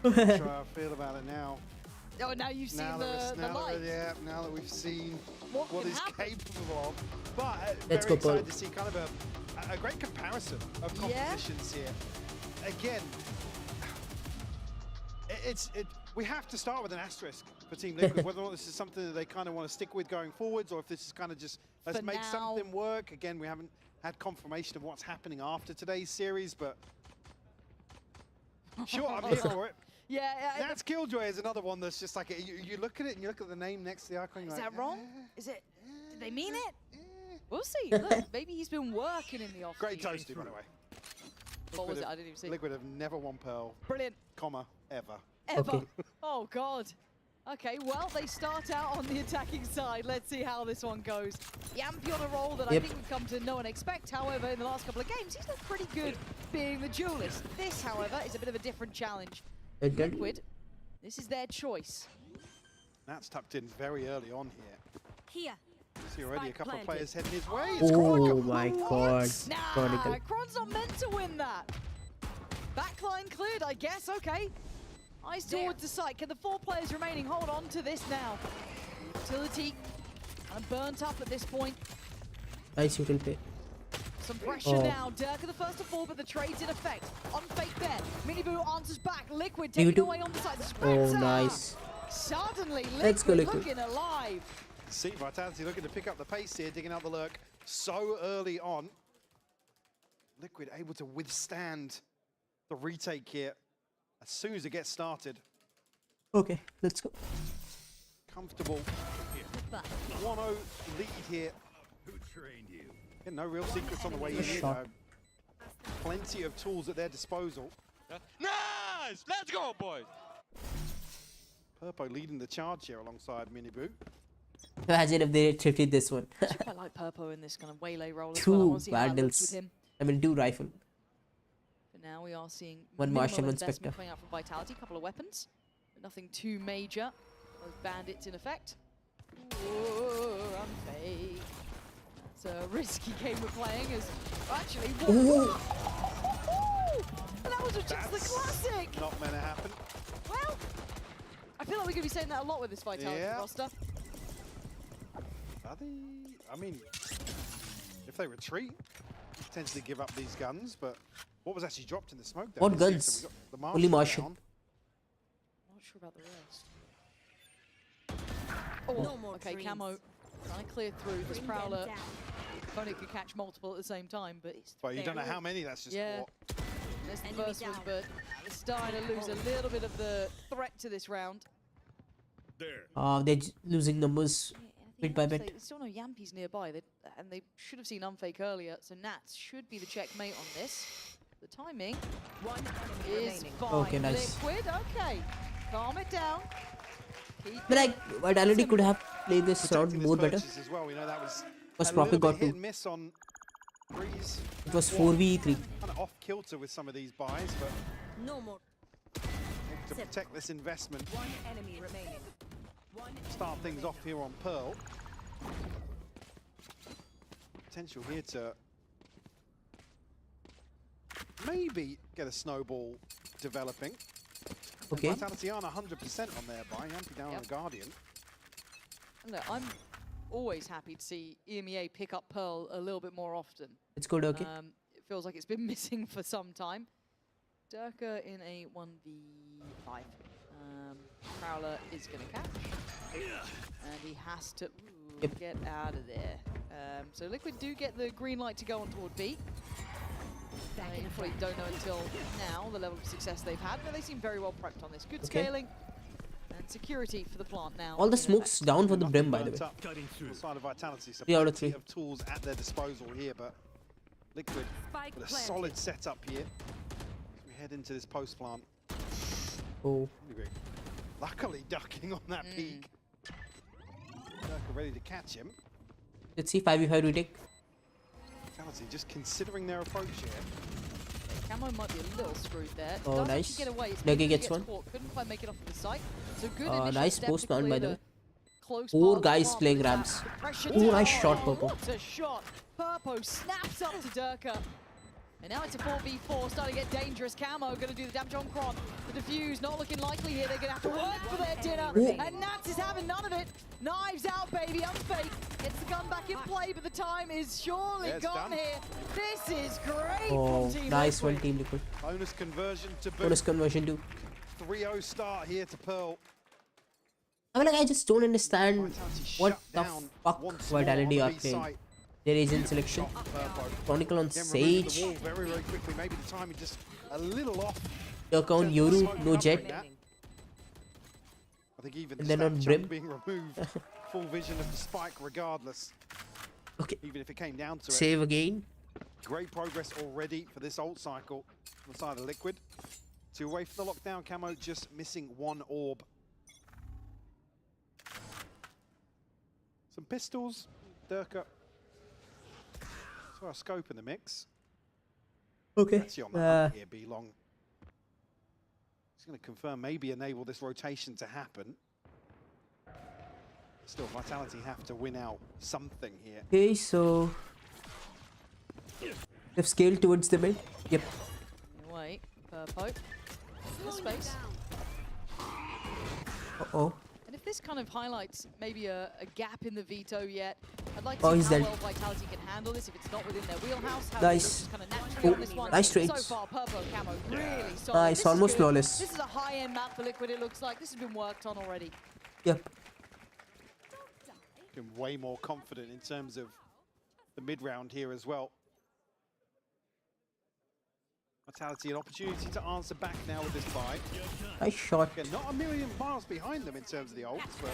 Not sure how I feel about it now. Oh, now you've seen the light. Now that we've seen What what can he's happen? capable of. But Let's very go, Pearl. excited to see kind of a great comparison of compositions here. Again, we have to start with an asterisk for Team Liquid, whether or not this is something that they kind of want to stick with going forwards, or if this is kind of just, let's For make now. something work. Again, we haven't had confirmation of what's happening after today's series, but sure, I'm here for it. Yeah, That's Killjoy is another one that's just like, you look at it and you look at the name next to the icon. is You're that like, wrong? Is it? Did they mean it? We'll see. Look, maybe he's been working in the off. Great toasty, by the way. What was it? I didn't even see. Liquid have never won Pearl, Brilliant. comma, ever. Ever. Okay. Oh, God. Okay, well, they start out on the attacking side. Let's see how this one goes. Yampy on a roll that I think we've come to know and expect. However, in the last couple of games, he's looked pretty good being the duelist. This, however, is a bit of a different challenge. Liquid, this is their choice. That's tucked in very early on here. Here. See already a couple of players heading his way. Oh my god. Nah, Chronicle. Kron's not meant to win that. Backline cleared, I guess. Okay. Eyes towards the site. Can the 4 players remaining hold on to this now? Utility kind of burnt up at this point. Nice util play. Some pressure now. Durka the first to fall, but the trade's in effect. On fake there. Miniboo answers back. Liquid taking away on the side. The Spectre. Oh, nice. Suddenly, Let's go, Liquid Liquid. looking alive. See Vitality looking to pick up the pace here, digging out the lurk so early on. Liquid able to withstand the retake here as soon as it gets started. Okay, let's go. Comfortable 1-0 lead here. Who trained you? Yeah, no real secrets on the way in here, shot. though. Plenty of tools at their disposal. Nice! Let's go, boys! Purpo leading the charge here alongside Miniboo. Imagine if they thrifted this one. I quite like Purpo in this kind of waylay role as well. I want 2 to see how it looks Vandals. with him. I mean, 2 rifle. For now, we are seeing One minimal Martian, one investment Spectre. coming out from Vitality. A couple of weapons, but nothing too major. Those bandits in effect. Ooh, I'm fake. It's a risky game we're playing. As actually, Ooh. and that was just the classic. Not meant to happen. Well, I feel like we're going to be saying that a lot with this Vitality roster. Are they? I mean, if they retreat, potentially give up these guns, but what was actually dropped in the smoke there? What Let's see. guns? So we got the Only Martian. down. Not sure about the rest. Oh, No more okay, dreams. camo Trying to clear through this Prowler. If only it could catch multiple at the same time, but it's Well, you don't know how many that's just caught. There's the first one, but they're starting to lose a little bit of the threat to this round. They're losing numbers bit by bit. There's still no Yampies nearby, and they should have seen Unfake earlier, so Nats should be the checkmate on this. The timing is fine. Okay, nice. Liquid, okay. Calm it down. But like, Vitality could have played this round more better. As well. We know that was probably got hit to. and miss on Breeze. It was 4v3. Kind of off kilter with some of these buys, but No more. to protect this investment, One enemy remaining. start things off here on Pearl. Potential here to maybe get a snowball developing. Okay. Vitality aren't 100% on their buy. Yampi down on the Guardian. And look, I'm always happy to see Emea pick up Pearl a little bit more often. It's good, okay. It feels like it's been missing for some time. Durka in a 1v5. Prowler is going to catch. And he has to get out of there. So Liquid do get the green light to go on toward B. They probably don't know until now the level of success they've had, but they seem very well prepped on this. Good scaling and security for the plant now. All the smoke's down for the brim, by the way. Side of Vitality, so 3 out of 3. of tools at their disposal here, but Liquid with a solid setup here. As we head into this post plant. Oh. Luckily ducking on that peak. Durka ready to catch him. Let's see 5v5 retake. Vitality just considering their approach here. Camo might be a little screwed there. Oh, Does nice. Get away. Nugget gets one. Caught. Couldn't quite make it off of the site. So good initial Nice step post to man, by clear the way. close 4 part guys of the playing plant. ramps. The pressure Oh, down. nice shot, Purple. What a shot. Purpo snaps up to Durka. And now it's a 4v4, starting to get dangerous. Camo going to do the damage on Kron. The defuse not looking likely here. They're going to have to work for their dinner. And Nats is having none of it. Knives out, baby. Unfake. Gets the gun back in play, but the time is surely gone here. This is great from Team Nice Liquid. one, Team Liquid. Bonus conversion to boot. Bonus conversion too. 3-0 start here to Pearl. I mean, like, I just don't understand what the down fuck once more Vitality on are the B playing. site. Their agent selection. Chronicle on Again, removing Sage. the wall very, very quickly. Maybe the timing just a little off. Durka on Yoru, no Jet. I think even And the then on stat Brim. jump being removed. Full vision of the spike regardless. Okay. Even if it came down to Save again. Great progress already for this ult cycle on the side of Liquid. 2 away from the lockdown. Camo just missing 1 orb. Some pistols. Durka. So a scope in the mix. Okay. That's on the hunt here, B-Long. He's going to confirm, maybe enable this rotation to happen. Still, Vitality have to win out something here. Okay, so they've scaled towards the mid. Yep. Wait, Purpo. The space. Uh-oh. And if this kind of highlights maybe a gap in the veto yet, I'd like Oh, to he's see how dead. well Vitality can handle this if it's not within their wheelhouse. How Nice. they kind of naturally on this one. Nice So trades. far, Purpo Camo really solid. Nice, This is almost good. flawless. This is a high-end map for Liquid, it looks like. This has been worked on already. Yep. Been way more confident in terms of the mid-round here as well. Vitality, an opportunity to answer back now with this buy. Nice shot. Again, not a million miles behind them in terms of the ults, but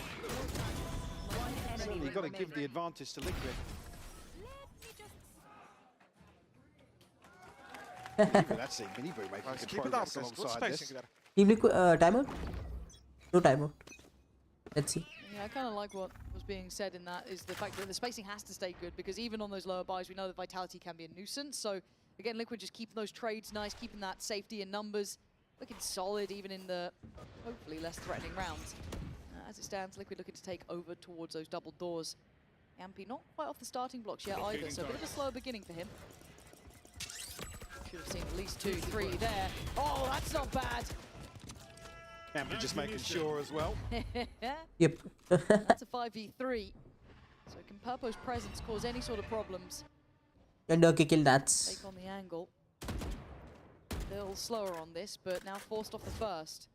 certainly you've got to give the advantage to Liquid. Liquid actually, Mini Boo making good progress alongside this. Team Liquid, timeout? No timeout. Let's see. Yeah, I kind of like what was being said in that is the fact that the spacing has to stay good because even on those lower buys, we know that Vitality can be a nuisance. So again, Liquid just keeping those trades nice, keeping that safety in numbers, looking solid even in the hopefully less threatening rounds. As it stands, Liquid looking to take over towards those double doors. Yampi not quite off the starting blocks yet either, so a bit of a slower beginning for him. Should have seen at least 2, 3 there. Oh, that's not bad. Yampi just making sure as well. Yep. That's a 5v3. So can Purpo's presence cause any sort of problems? And Durka kill that's. Take on the angle. A little slower on this, but now forced off the first.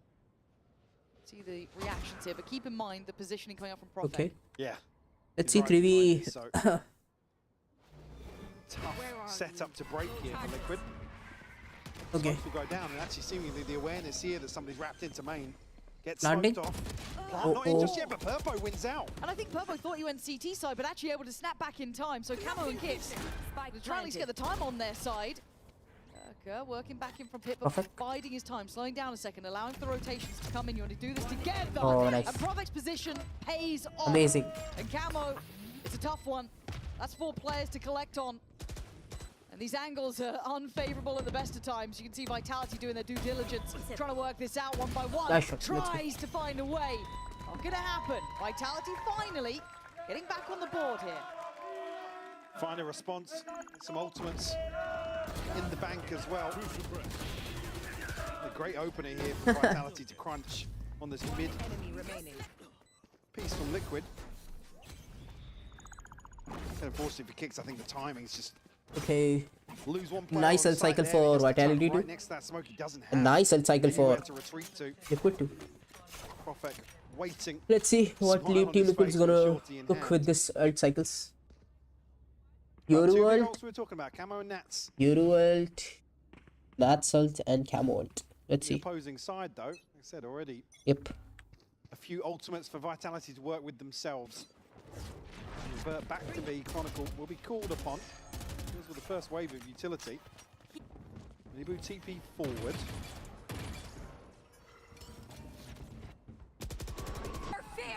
See the reactions here, but keep in mind the positioning coming up from Profe. Okay. Yeah. Let's see He's right 3v. behind me, so tough setup to break here for Liquid. Okay. Smokes will go down, and actually seemingly the awareness here that somebody's wrapped into main gets Planting. smoked off. Plant not in just yet, but Purpo wins out. And I think Purpo thought he went CT side, but actually able to snap back in time. So Camo and Kicks they're trying to at least get the time on their side. Working back in from pit, but biding his time, slowing down a second, allowing for the rotations to come in. You want to do this together. Oh, nice. And Provec's position pays off. Amazing. And Camo, it's a tough one. That's 4 players to collect on. And these angles are unfavorable at the best of times. You can see Vitality doing their due diligence, trying to work this out one by one. Nice shot. Tries to find a way. Not gonna happen. Vitality finally getting back on the board here. Find a response, some ultimates in the bank as well. A great opener here for Vitality to crunch on this mid piece from Liquid. And unfortunately for Kicks, I think the timing is just Okay. lose one player Nice on ult site cycle there, for gets the Vitality jump too. right next to that smoke he doesn't A have. nice ult cycle Anywhere for to retreat to. Liquid too. Profek waiting. Let's see what Smile on Team his Liquid's face with gonna Shorty in cook hand. with this ult cycles. Two big Euro ults we were talking about, Camo and Nats. ult, Nats ult, and Camo ult. Let's The see. opposing side though, like I said already, Yep. a few ultimates for Vitality to work with themselves. Revert back to B. Chronicle will be called upon. Here's with the first wave of utility. Nibu TP forward.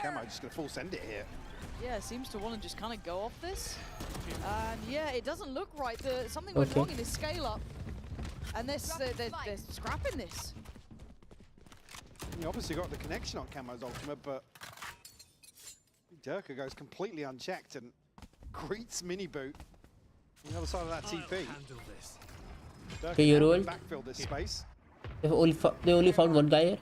Camo just going to full send it here. Yeah, seems to want to just kind of go off this. And yeah, it doesn't look right. Something went wrong in this scale up. And they're scrapping this. You obviously got the connection on Camo's ultimate, but Durka goes completely unchecked and greets Mini Boot on the other side of that TP. Durka Okay, Euro ult. backfill this space. They only found one guy here.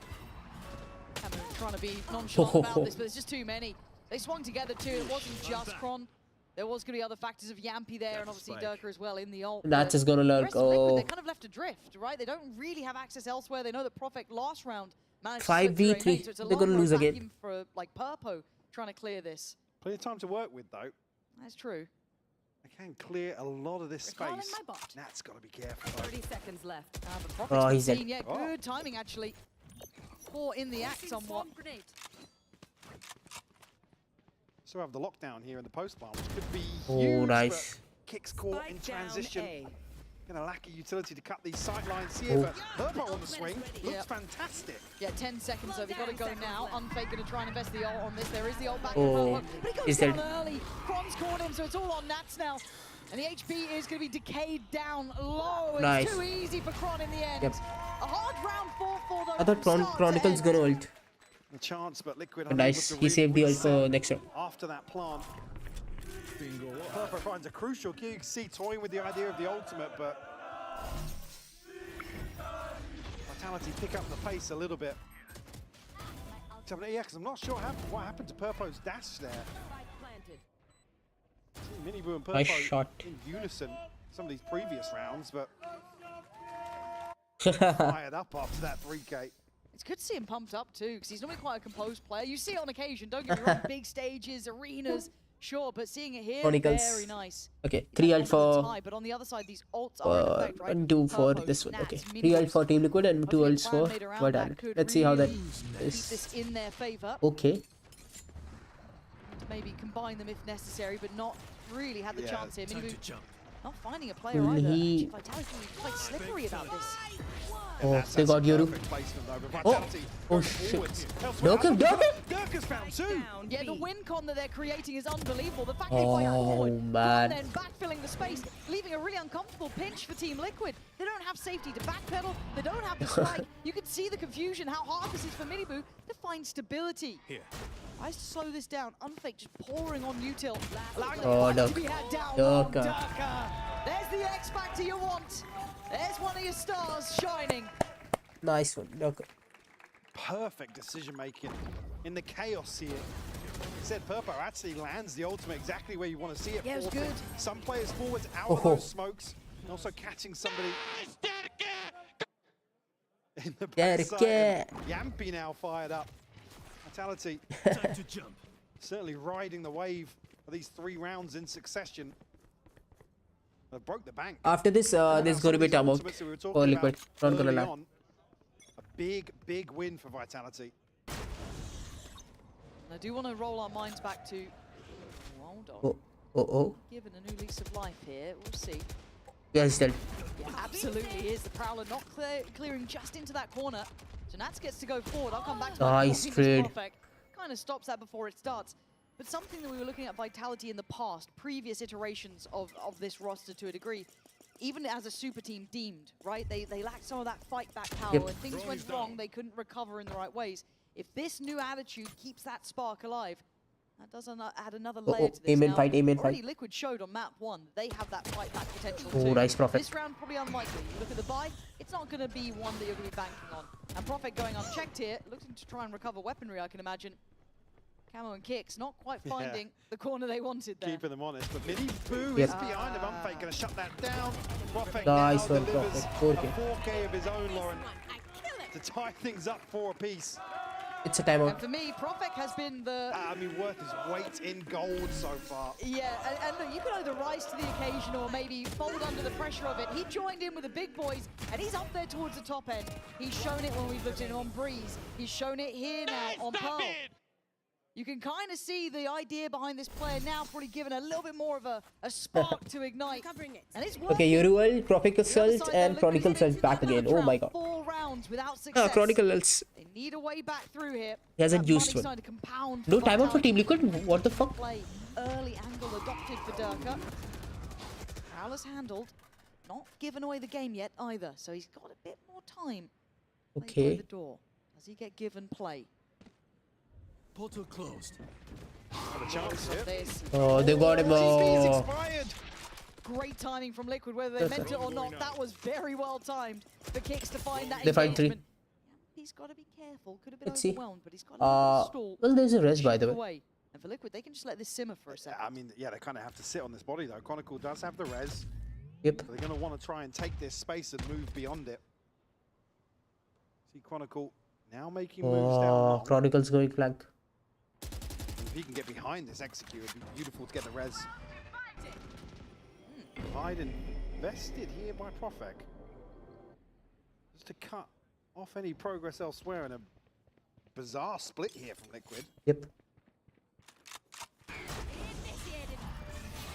Camo trying to be nonchalant about this, but there's just too many. They swung together too. It wasn't just Kron. There was going to be other factors of Yampy there, and obviously Durka as well in the ult. That's just gonna The lurk. rest of Liquid, Oh. they're kind of left adrift, right? They don't really have access elsewhere. They know that Profek last round managed to 5v3. slip through a main, so it's a They're gonna long lose road back again. in for like Purpo trying to clear this. Plenty of time to work with though. That's true. They can clear a lot of this Recalling space. my bot. Nat's got to be careful though. 30 seconds left. But Oh, Profek's he's been dead. seen. Yeah, Oh. good timing actually. Caught in the act somewhat. Grenade. So we have the lockdown here in the post bar, which could be Oh, huge, nice. but Kicks caught in Spike down transition. A. Gonna lack a utility to cut these sight lines here, but Herbo on the swing looks Yep. fantastic. Yeah, 10 seconds though. They've got to go 10 now. seconds Unfake going to try and invest the ult on this. There is the ult back Oh, from Purpo, but he goes is down there- early. Kron's caught him, so it's all on Nats now. And the HP is going to be decayed down low. It's Nice. too easy for Kron in the end. Yep. A hard round 4-4 though. I thought from start to Chronicle's end. gonna ult. A chance, but Liquid Nice. unable to He saved the ult reset for next round. after that plant. Purpo finds a crucial key. You can see toying with the idea of the ultimate, but Vitality pick up the pace a little bit. Yeah, because I'm not sure what happened to Purpo's dash there. Spike planted. Miniboo and Purpo Nice shot. in unison some of these previous rounds, but fired up after that 3K. It's good to see him pumped up too, because he's normally quite a composed player. You see it on occasion, don't get me wrong, big stages, arenas, sure, but seeing it here, Chronicles. very nice. Okay, Yeah, 3 ult on the for tie, but on the other side, these ults are in effect, right? and 2 for Purpo, this one. Nats, Okay, Mini 3 ult Boots. for Team Liquid and 2 Hopefully a ults plan for made around Vitality. that could Let's see how that really keep this is. in their favor. Okay. Maybe combine them if necessary, but not really had the Yeah, chance here. Time Mini to jump. not finding a player Will either. he- Actually, Vitality is quite slippery about this. Oh, That's they got a Yoru. perfect placement though, but Oh, Vitality oh goes shit. forwards. Elsewhere, Durka. Durka's found two. Down Yeah, the B. win con that they're creating is unbelievable. The fact Oh, they fight forward, man. and then backfilling the space, leaving a really uncomfortable pinch for Team Liquid. They don't have safety to backpedal. They don't have the spike. You can see the confusion, how hard this is for Miniboo to find stability. Here. Tries to slow this down. Unfake just pouring on Util, allowing the Oh, fight to Durka. be had down. Durka. Durka. There's the X factor you want. There's one of your stars shining. Nice one. Okay. Perfect decision making in the chaos here. Said Purpo actually lands the ultimate exactly where you want to see it. Yeah, it was forcing good. Some players forwards out of Oh. those smokes, and also catching somebody in the Durka. backside. And Yampy now fired up. Vitality Time to jump. certainly riding the wave of these 3 rounds in succession. They broke the bank. After this, there's going to be timeout for Liquid. Not gonna lie. A big win for Vitality. I do want to roll our minds back to... Hold on. Oh. Given a new lease of life here, we'll see. Yeah, he's dead. Yeah, absolutely is. The Prowler not clearing just into that corner. So Nats gets to go forward. I'll come back to that. Nice trade. Kind of stops that before it starts. But something that we were looking at Vitality in the past, previous iterations of this roster to a degree, even as a super team deemed, right? They lacked some of that fight back power. Yep. When things went wrong, they couldn't recover in the right ways. If this new attitude keeps that spark alive, that does add another layer to this. Aim in now, fight, aim in already fight. Liquid showed on map 1 that they have that fight back potential Oh, too. nice Prophet. This round probably unlikely. You look at the buy, it's not going to be one that you're going to be banking on. And Prophet going unchecked here, looking to try and recover weaponry, I can imagine. Camo and Kicks not quite finding the corner they wanted there. Keeping them honest, but Mini Boo Yep. is behind him. Unfake going to shut that down. Prophet Nice now one, delivers Prophet. a 4K of his own, Lauren, to tie things up 4 apiece. It's a timeout. And for me, Prophet has been the... I mean, worth his weight in gold so far. Yeah, and look, you can either rise to the occasion or maybe fold under the pressure of it. He joined in with the big boys, and he's up there towards the top end. He's shown it when we've looked at him on Breeze. He's shown it here now on Pearl. You can kind of see the idea behind this player now, probably given a little bit more of a spark to ignite. And it's working. Okay, Euroworld, Tropic Assault, and Chronicle Assault back again. Oh my god. 4 rounds without success. Chronicle Assault. They need a way back through here. He hasn't used one. No timeout for Team Liquid? What the fuck? Play. Early angle adopted for Durka. Prowler's handled. Not given away the game yet either, so he's got a bit more time. Okay. The door. Does he get given play? Portal closed. Got a chance here. Oh, they got him. He's expired. Great timing from Liquid, whether they meant it or not. That was very well timed for Kicks to find that They find engagement. 3. He's got to be careful. Could have been Let's see. overwhelmed, but he's got a stall. Well, there's a res, by the way. Away. And for Liquid, they can just let this simmer for a second. I mean, yeah, they kind of have to sit on this body, though. Chronicle does have the res. Yep. So they're going to want to try and take this space and move beyond it. See Chronicle now making moves down long. Chronicle's going flank. If he can get behind this execute, it'd be beautiful to get the res. Hide invested here by Profek. Just to cut off any progress elsewhere, and a bizarre split here from Liquid. Yep.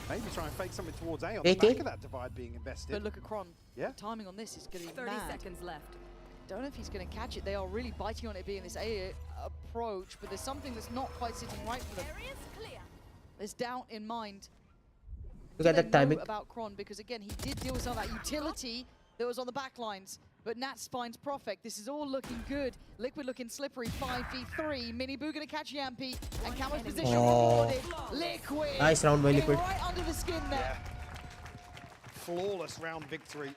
Maybe try and fake something towards A on the back of that divide being invested. But look at Kron. Yeah. The timing on this is going to be 30 mad. seconds left. Don't know if he's going to catch it. They are really biting on it being this A approach, but there's something that's not quite sitting right for them. There's doubt in mind. Look at that timing. About Kron, because again, he did deal with some of that utility that was on the back lines. But Nats finds Profek. This is all looking good. Liquid looking slippery. 5v3. Mini Boo gonna catch Yampi. And Camo's position rewarded. Liquid. Nice round by Liquid. Right under the skin there. Yeah. Flawless round victory.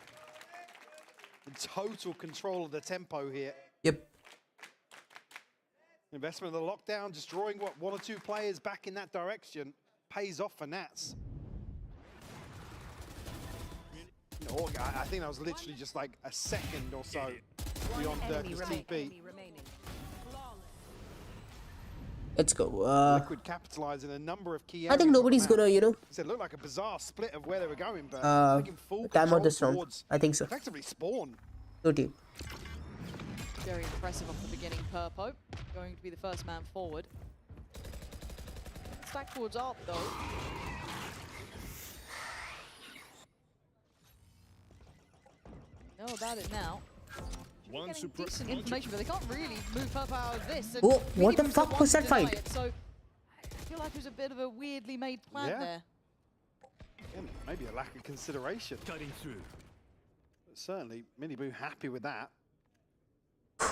In total control of the tempo here. Yep. Investment of the lockdown, just drawing what, 1 or 2 players back in that direction, pays off for Nats. You know, I think that was literally just like a second or so beyond Durka's TP. Let's go. Liquid capitalizing a number of key I think nobody's gonna, you know. It looked like a bizarre split of where they were going, but taking full time control out this round. towards I think so. effectively spawn. No team. Very impressive off the beginning, Purpo. Going to be the first man forward. Stack towards ARP though. Know about it now. Getting decent information, but they can't really move Purpo out of this. Oh, what the fuck was that fight? So I feel like it was a bit of a weirdly made plan there. Again, maybe a lack of consideration. Cutting through. But certainly, Mini Boo happy with that.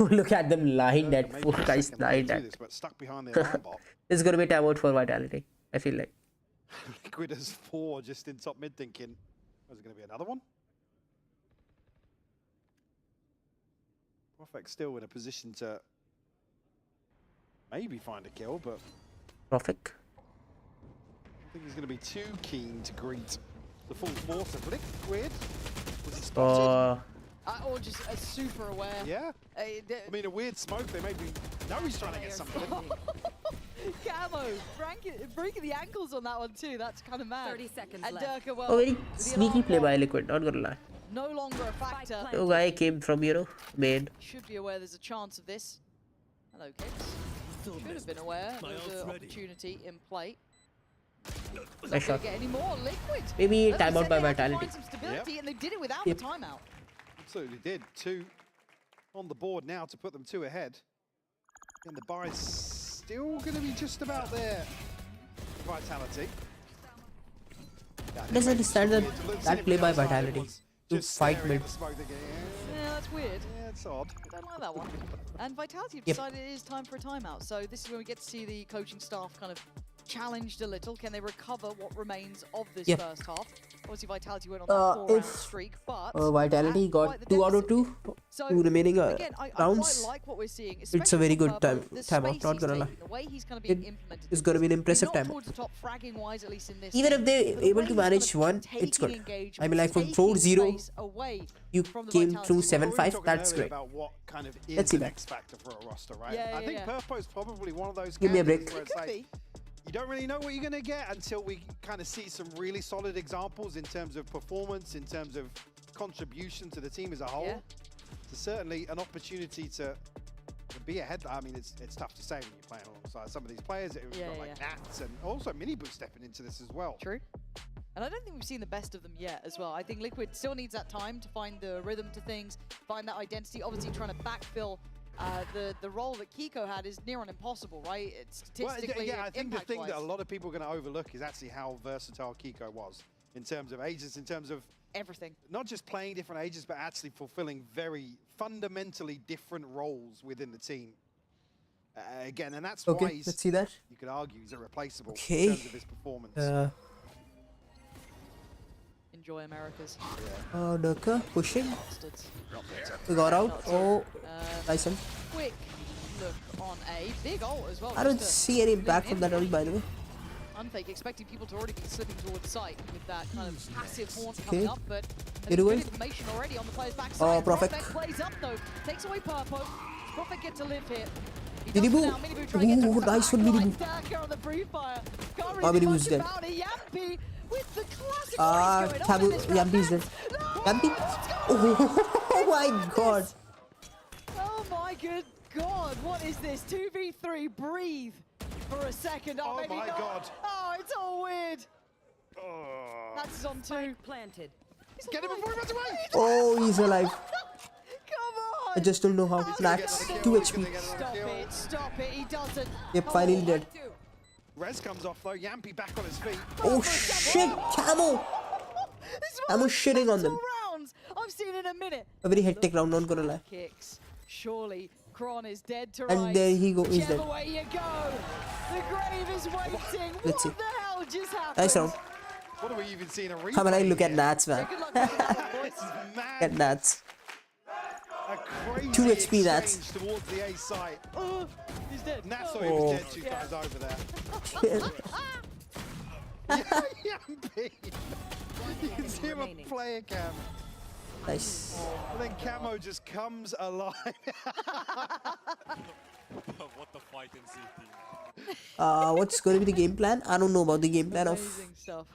Look at them lying that. Maybe 4 a guys second lying to do that. this, but stuck behind the alarm bot. This is gonna be a timeout for Vitality. I feel like. Liquid has 4 just in top mid thinking, oh, is it going to be another one? Profek still in a position to maybe find a kill, but Profek. I think he's going to be too keen to greet the full force of Liquid. Was he spotted? Or just super aware. Yeah. I mean, a weird smoke. They maybe know he's trying to get something. Camo, breaking the ankles on that one too. That's kind of mad. 30 seconds and left. Durka, well, Oh, very the sneaky alarm play by clock Liquid, not gonna lie. no longer a factor. The guy came from, you know, main. Should be aware there's a chance of this. Hello, kids. Should have been aware there was an opportunity in play. Nice shot. Get any more Liquid. Maybe As I timeout said, by they had to Vitality. find some stability, and they did it without Yep. the timeout. Absolutely did. 2 on the board now to put them 2 ahead. And the buy's still going to be just about there. Vitality. Yeah, Doesn't understand that that play by the other side Vitality was to just fight staring mid. at the smoke thinking, Yeah, that's weird. yeah, it's odd. I don't like that one. And Vitality have Yep. decided it is time for a timeout. So this is when we get to see the coaching staff kind of challenged a little. Can they recover what remains of this Yep. first half? Obviously, Vitality went on that 4-round If streak, but Vitality at got quite the 2 out of deficit. 2, So, 2 remaining again, I rounds. quite like what we're seeing. It's a especially very from good Purple. The timeout, space not he's gonna lie. taking, the way he's kind of being implemented. It's gonna be an He's impressive not timeout. towards the top fragging wise, at least in this Even game, if they're but the able way to he's manage kind of one, it's taking good. engagement, I mean, like from taking 4-0, space away you from the came Vitality through squad. We were 7-5, talking that's earlier great. about what kind of Let's is see an that. X factor for a roster, right? Yeah, I yeah, think yeah. Purpo's probably one of those Give me a candidates break. where It it's could like, be. you don't really know what you're going to get until we kind of see some really solid examples in terms of performance, in terms of contribution to the team as a whole. Yeah. So certainly an opportunity to be ahead. I mean, it's tough to say when you're playing alongside some of these players. We've Yeah, got like yeah. Nats and also Miniboo stepping into this as well. True. And I don't think we've seen the best of them yet as well. I think Liquid still needs that time to find the rhythm to things, find that identity. Obviously trying to backfill the role that Kiko had is near on impossible, right? It's Well, statistically, yeah, I think the thing that a impact-wise. lot of people are going to overlook is actually how versatile Kiko was in terms of ages, in terms of Everything. not just playing different ages, but actually fulfilling very fundamentally different roles within the team. Again, and that's why Okay, let's see that. you could argue he's irreplaceable Okay. in terms of his performance. Enjoy Americas. Durka pushing. Bastards. We got out. Oh, nice one. Quick look on A. Big ult as well. I don't just to see any lean impact from in. that ult, by the way. Unfake, expecting people to already be slipping towards site with that kind of passive haunt Okay. coming up, but You're there's good doing? information already on the player's backside. Oh, Prophet. plays up though, takes away Purpo. Prophet get to live here. He Miniboo. does now. Miniboo trying to get Ooh, to nice one, back Miniboo. line. Durka on the free fire. Can't Oh, really do Miniboo's much dead. about it. Yampy with the classic. Ah, what is going on in this round? Yampy's dead. No! Yampy? Oh my god. Oh my good god, what is this? 2v3, breathe for a second. Oh, Oh maybe my not. God. Oh, it's all weird. Oh. That's on 2. Spike planted. He's Get him alive. before he runs away! Oh, he's alive. Come on. I just don't know how. How's Nats, he gonna 2 get HP. Stop it, stop it, he doesn't. Yep, finally Oh, dead. Res comes off though, Yampy back on his feet. Oh shit, Camo! This is I'm one of the shitting on best them. rounds I've seen in a minute. A very hectic round, not gonna lie. Kicks. Surely Kron is dead to And rights. there he go, he's Whichever dead. way you go, the grave is waiting. Let's see. What the hell just happened? Nice round. What are we even seeing a replay? Come on, I look at here? Nats, man. Yeah, good luck with that one, boys. This is mad. At Nats. A crazy 2 HP Nats. exchange towards the A site. Oh, he's dead. Nats Oh. thought he was Oh. dead 2 Yeah. times over there. Yampy! You can see him a player cam. Nice. And then Camo just comes alive. What the fight in CT. What's going to be the game plan? I don't know about the game plan of Amazing stuff.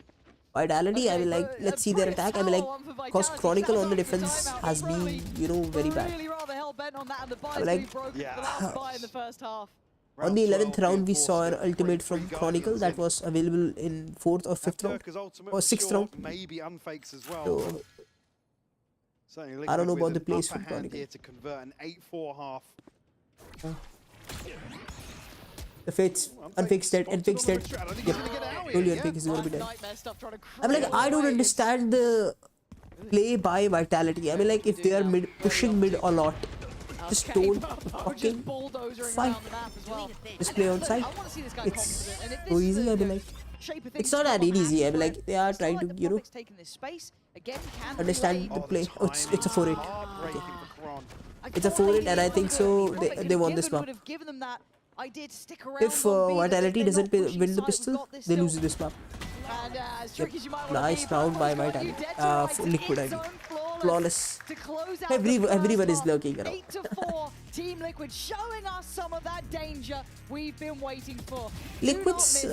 Vitality. I Okay, mean, like, but, let's see their pretty attack. I mean, like, solid one for because Vitality. Chronicle on the Stands off defense timeout. has Probably been, you know, very bad. Really rather hell-bent on that, and the buy's like- been broken Yeah. for the last buy in the first half. On the 11th round, we saw an Reinforced ultimate with from three Chronicle Guardians that in. was available in 4th or 5th round. Durka's ultimate or for 6th sure, round. Maybe unfakes as well. So, Certainly I don't know Liquid about the with plays an from upper hand Chronicle. here to convert an 8-4 half. the fates, unfixed dead, unfixed dead. Yep. Totally unfixed is going to be dead. Nightmare stuff trying to I mean, like, I don't understand the play by Vitality. I mean, like, if they are pushing mid a lot, just don't fucking fight. Just play on side. It's so easy. I mean, like, it's not that easy. I mean, like, they are trying to, you know, understand the play. Oh, it's a 4-8. Okay. It's a 4-8, and I think so. They won this map. If Vitality doesn't win the pistol, they lose this map. Yep. Nice round by Vitality. Liquid, I mean. flawless. To close out Everyone is lurking around. 8-4, Team Liquid showing us some of that danger we've been waiting for. Liquid's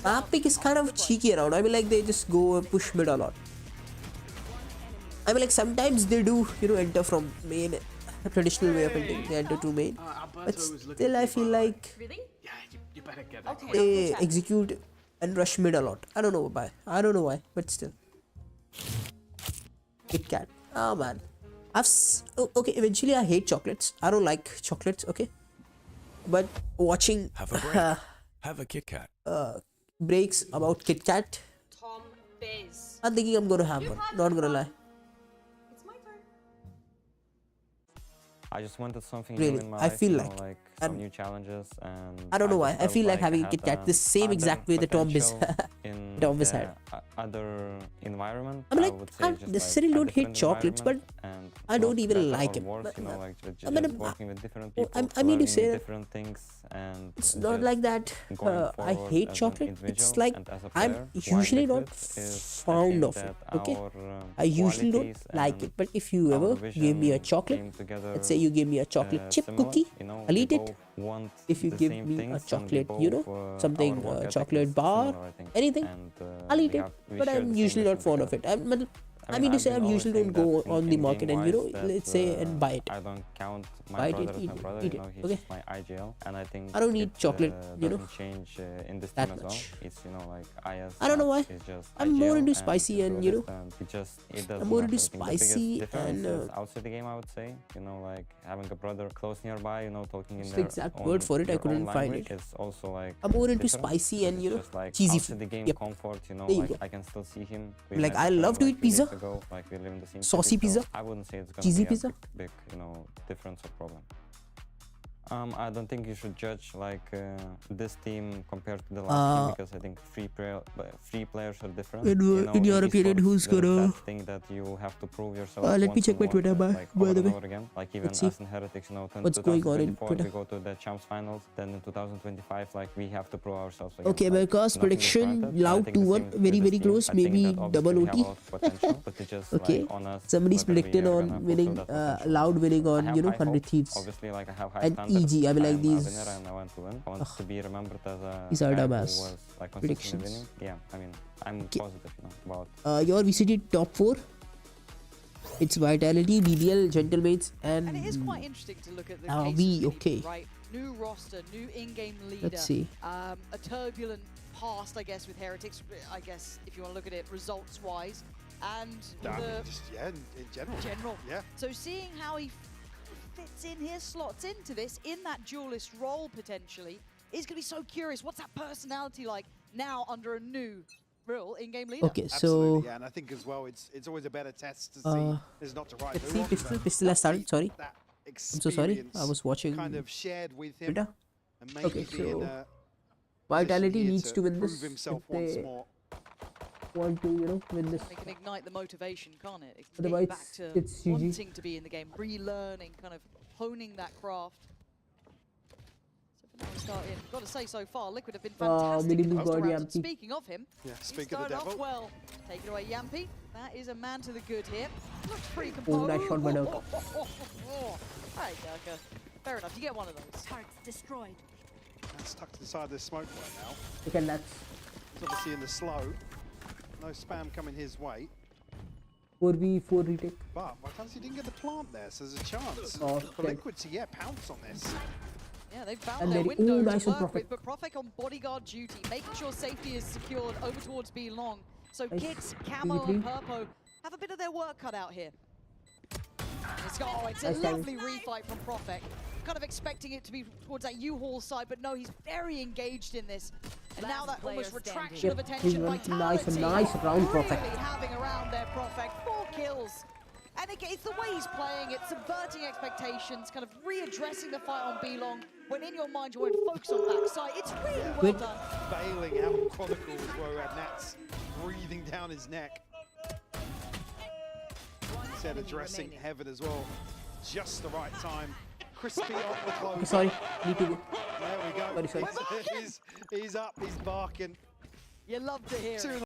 map pick is kind of cheeky around. I mean, like, they just go and push mid a lot. I mean, like, sometimes they do, you know, enter from main, traditional way of ending. They enter to main. But still, I feel like they execute and rush mid a lot. I don't know why. But still. Kit Kat. Oh man. Okay, eventually I hate chocolates. I don't like chocolates, okay? But watching Have a break. Have a Kit Kat. breaks about Kit Kat, Tom Biz. I'm thinking I'm gonna have one. Not gonna lie. It's my turn. I just wanted something Really, new in my I life, feel you know, like like some I'm- new challenges, and I don't know why. just I felt feel like having I a Kit had Kat the same other exact way the Tom Biz potential in Tom Biz the, had. Other environment. I mean, like, would say I just necessarily like a don't hate different chocolates, but environment, and I don't not even better like or it. worse, But, you know, like just I mean, working with different oh, people, I mean to learning say that different things, and it's not just like that. going I forward hate as an chocolate. It's individual like and as a I'm player. usually Why not Liquid is, I fond think of it. that Okay, our, I usually don't qualities like and it. But if you our ever give me a vision chocolate, came together, let's say you give me a chocolate chip similar, cookie, you know, I'll we eat it. both want If you the give same me a things, and we chocolate, both, you know, something, our work ethic chocolate is bar, similar, I think. anything, And, I'll eat we it. have- we But share I'm the same usually not mission fond of it. together. I mean to say, I've I been usually always don't saying go that on the market and, you know, that, let's say, and buy it. I don't count my Buy it, brother as eat my it, brother, eat you it, know, he's okay? my IGL, and I think I don't eat chocolate, you know, doesn't change in this that team as well. much. It's, you know, like IS I don't know why. is just I'm IGL, more into and spicy he's and, you duelist, know, and it doesn't I'm more matter. into I think the biggest spicy difference and, is outside the game, I would say, you know, like having a brother close nearby, you know, talking in What's the their exact own, word for it? I your couldn't own find language it. is also like I'm more into different, spicy but and, it's you know, just like cheesy outside food. the game Yep. comfort, you know, There you like go. I can still see him. We Like, met I each love other, to like, eat 2 weeks pizza. ago, like we live in the same Saucy city, so pizza. I wouldn't say it's gonna Cheesy be pizza. a big, you know, difference or problem. I don't think you should judge like this team compared to the last team, because I think three players are different. In your opinion, who's gonna? That thing that you have to prove yourself. Let me once check and my once, Twitter, like, by over the and way. over again. Like even Let's see us in Heretics, you know, in what's going on in 2024 Twitter. we go to the champs finals. Then in 2025, like we have to prove ourselves again. Okay, like, America's nothing is prediction granted. I loud think the 2-1, same with very this very team. close, I think maybe that obviously double we have OT. a lot of potential, but it's just Okay, like on us. somebody's whether we predicted are on gonna winning, fulfill that potential. loud winning I on, have you know, high 100 hopes. Thieves. Obviously, like I have high And standards. EG, I mean, like I'm these. a winner and I want to win. I want to be remembered as a These are guy who dumbass was like consistently predictions. winning. Yeah, I mean, I'm Okay. positive, you know, about. Your VCT top 4. It's Vitality, BBL, Gentlemates, And it is quite interesting to look at the Are case we of Phoenix, okay? right? New roster, new in-game leader. Let's see. A turbulent past, I guess, with Heretics. I guess if you want to look at it results-wise, and In general. Yeah. So seeing how he fits in here, slots into this in that duelist role potentially, is going to be so curious. What's that personality like now under a new real in-game leader? Okay, Absolutely, so yeah, and I think as well, it's always a better test to see. There's not to write. let's see. Pistol has started. Sorry, That I'm so sorry. I experience was watching kind of shared with him, Twitter. and maybe Okay, be in so a Vitality position here needs to win prove this himself if once they more. want to, you know, win this. It can ignite the motivation, can't it? It can get you Otherwise, back to it's GG. wanting to be in the game, relearning, kind of honing that craft. So for now we start in. Got to say, so far, Liquid have been fantastic in the minimum first God rounds. And Yampy. speaking of him, Yeah, he speak of the started off devil. well. Taking away Yampy. That is a man to the good here. Looks pretty Oh, composed. nice shot by Dirk. Alright, Durka. Fair enough, you get one of those. Targets destroyed. That's stuck to the side of the smoke right now. Look at that. He's obviously in the slow. No spam coming his way. 4v4 retake. But Vitality didn't get the plant there, so there's a chance Oh, for okay. Liquid to pounce on this. Yeah, they found And their then- window ooh, nice to one, work with, Prophet. but Prophet on bodyguard duty, making sure safety is secured over towards B long. So Nice. Giggs, Camo, and BB3. Purpo have a bit of their work cut out here. It's a Nice lovely refight from Prophet. Kind of expecting it to be towards that U-Haul side, but no, he's very engaged in this. And now that player almost standing. retraction of Yep, attention, he's Vitality nice round, really Prophet. having around their Prophet. 4 kills. And again, it's the way he's playing it, subverting expectations, kind of readdressing the fight on B-Long, when in your mind you want to focus on backside. It's really well Good. done. Bailing out Chronicle as well, had Nats breathing down his neck. Said addressing Heaven as well. Just the right time. Crispy on the close. Sorry, need to go. There we go. Sorry. He's up, he's barking. You love to hear it.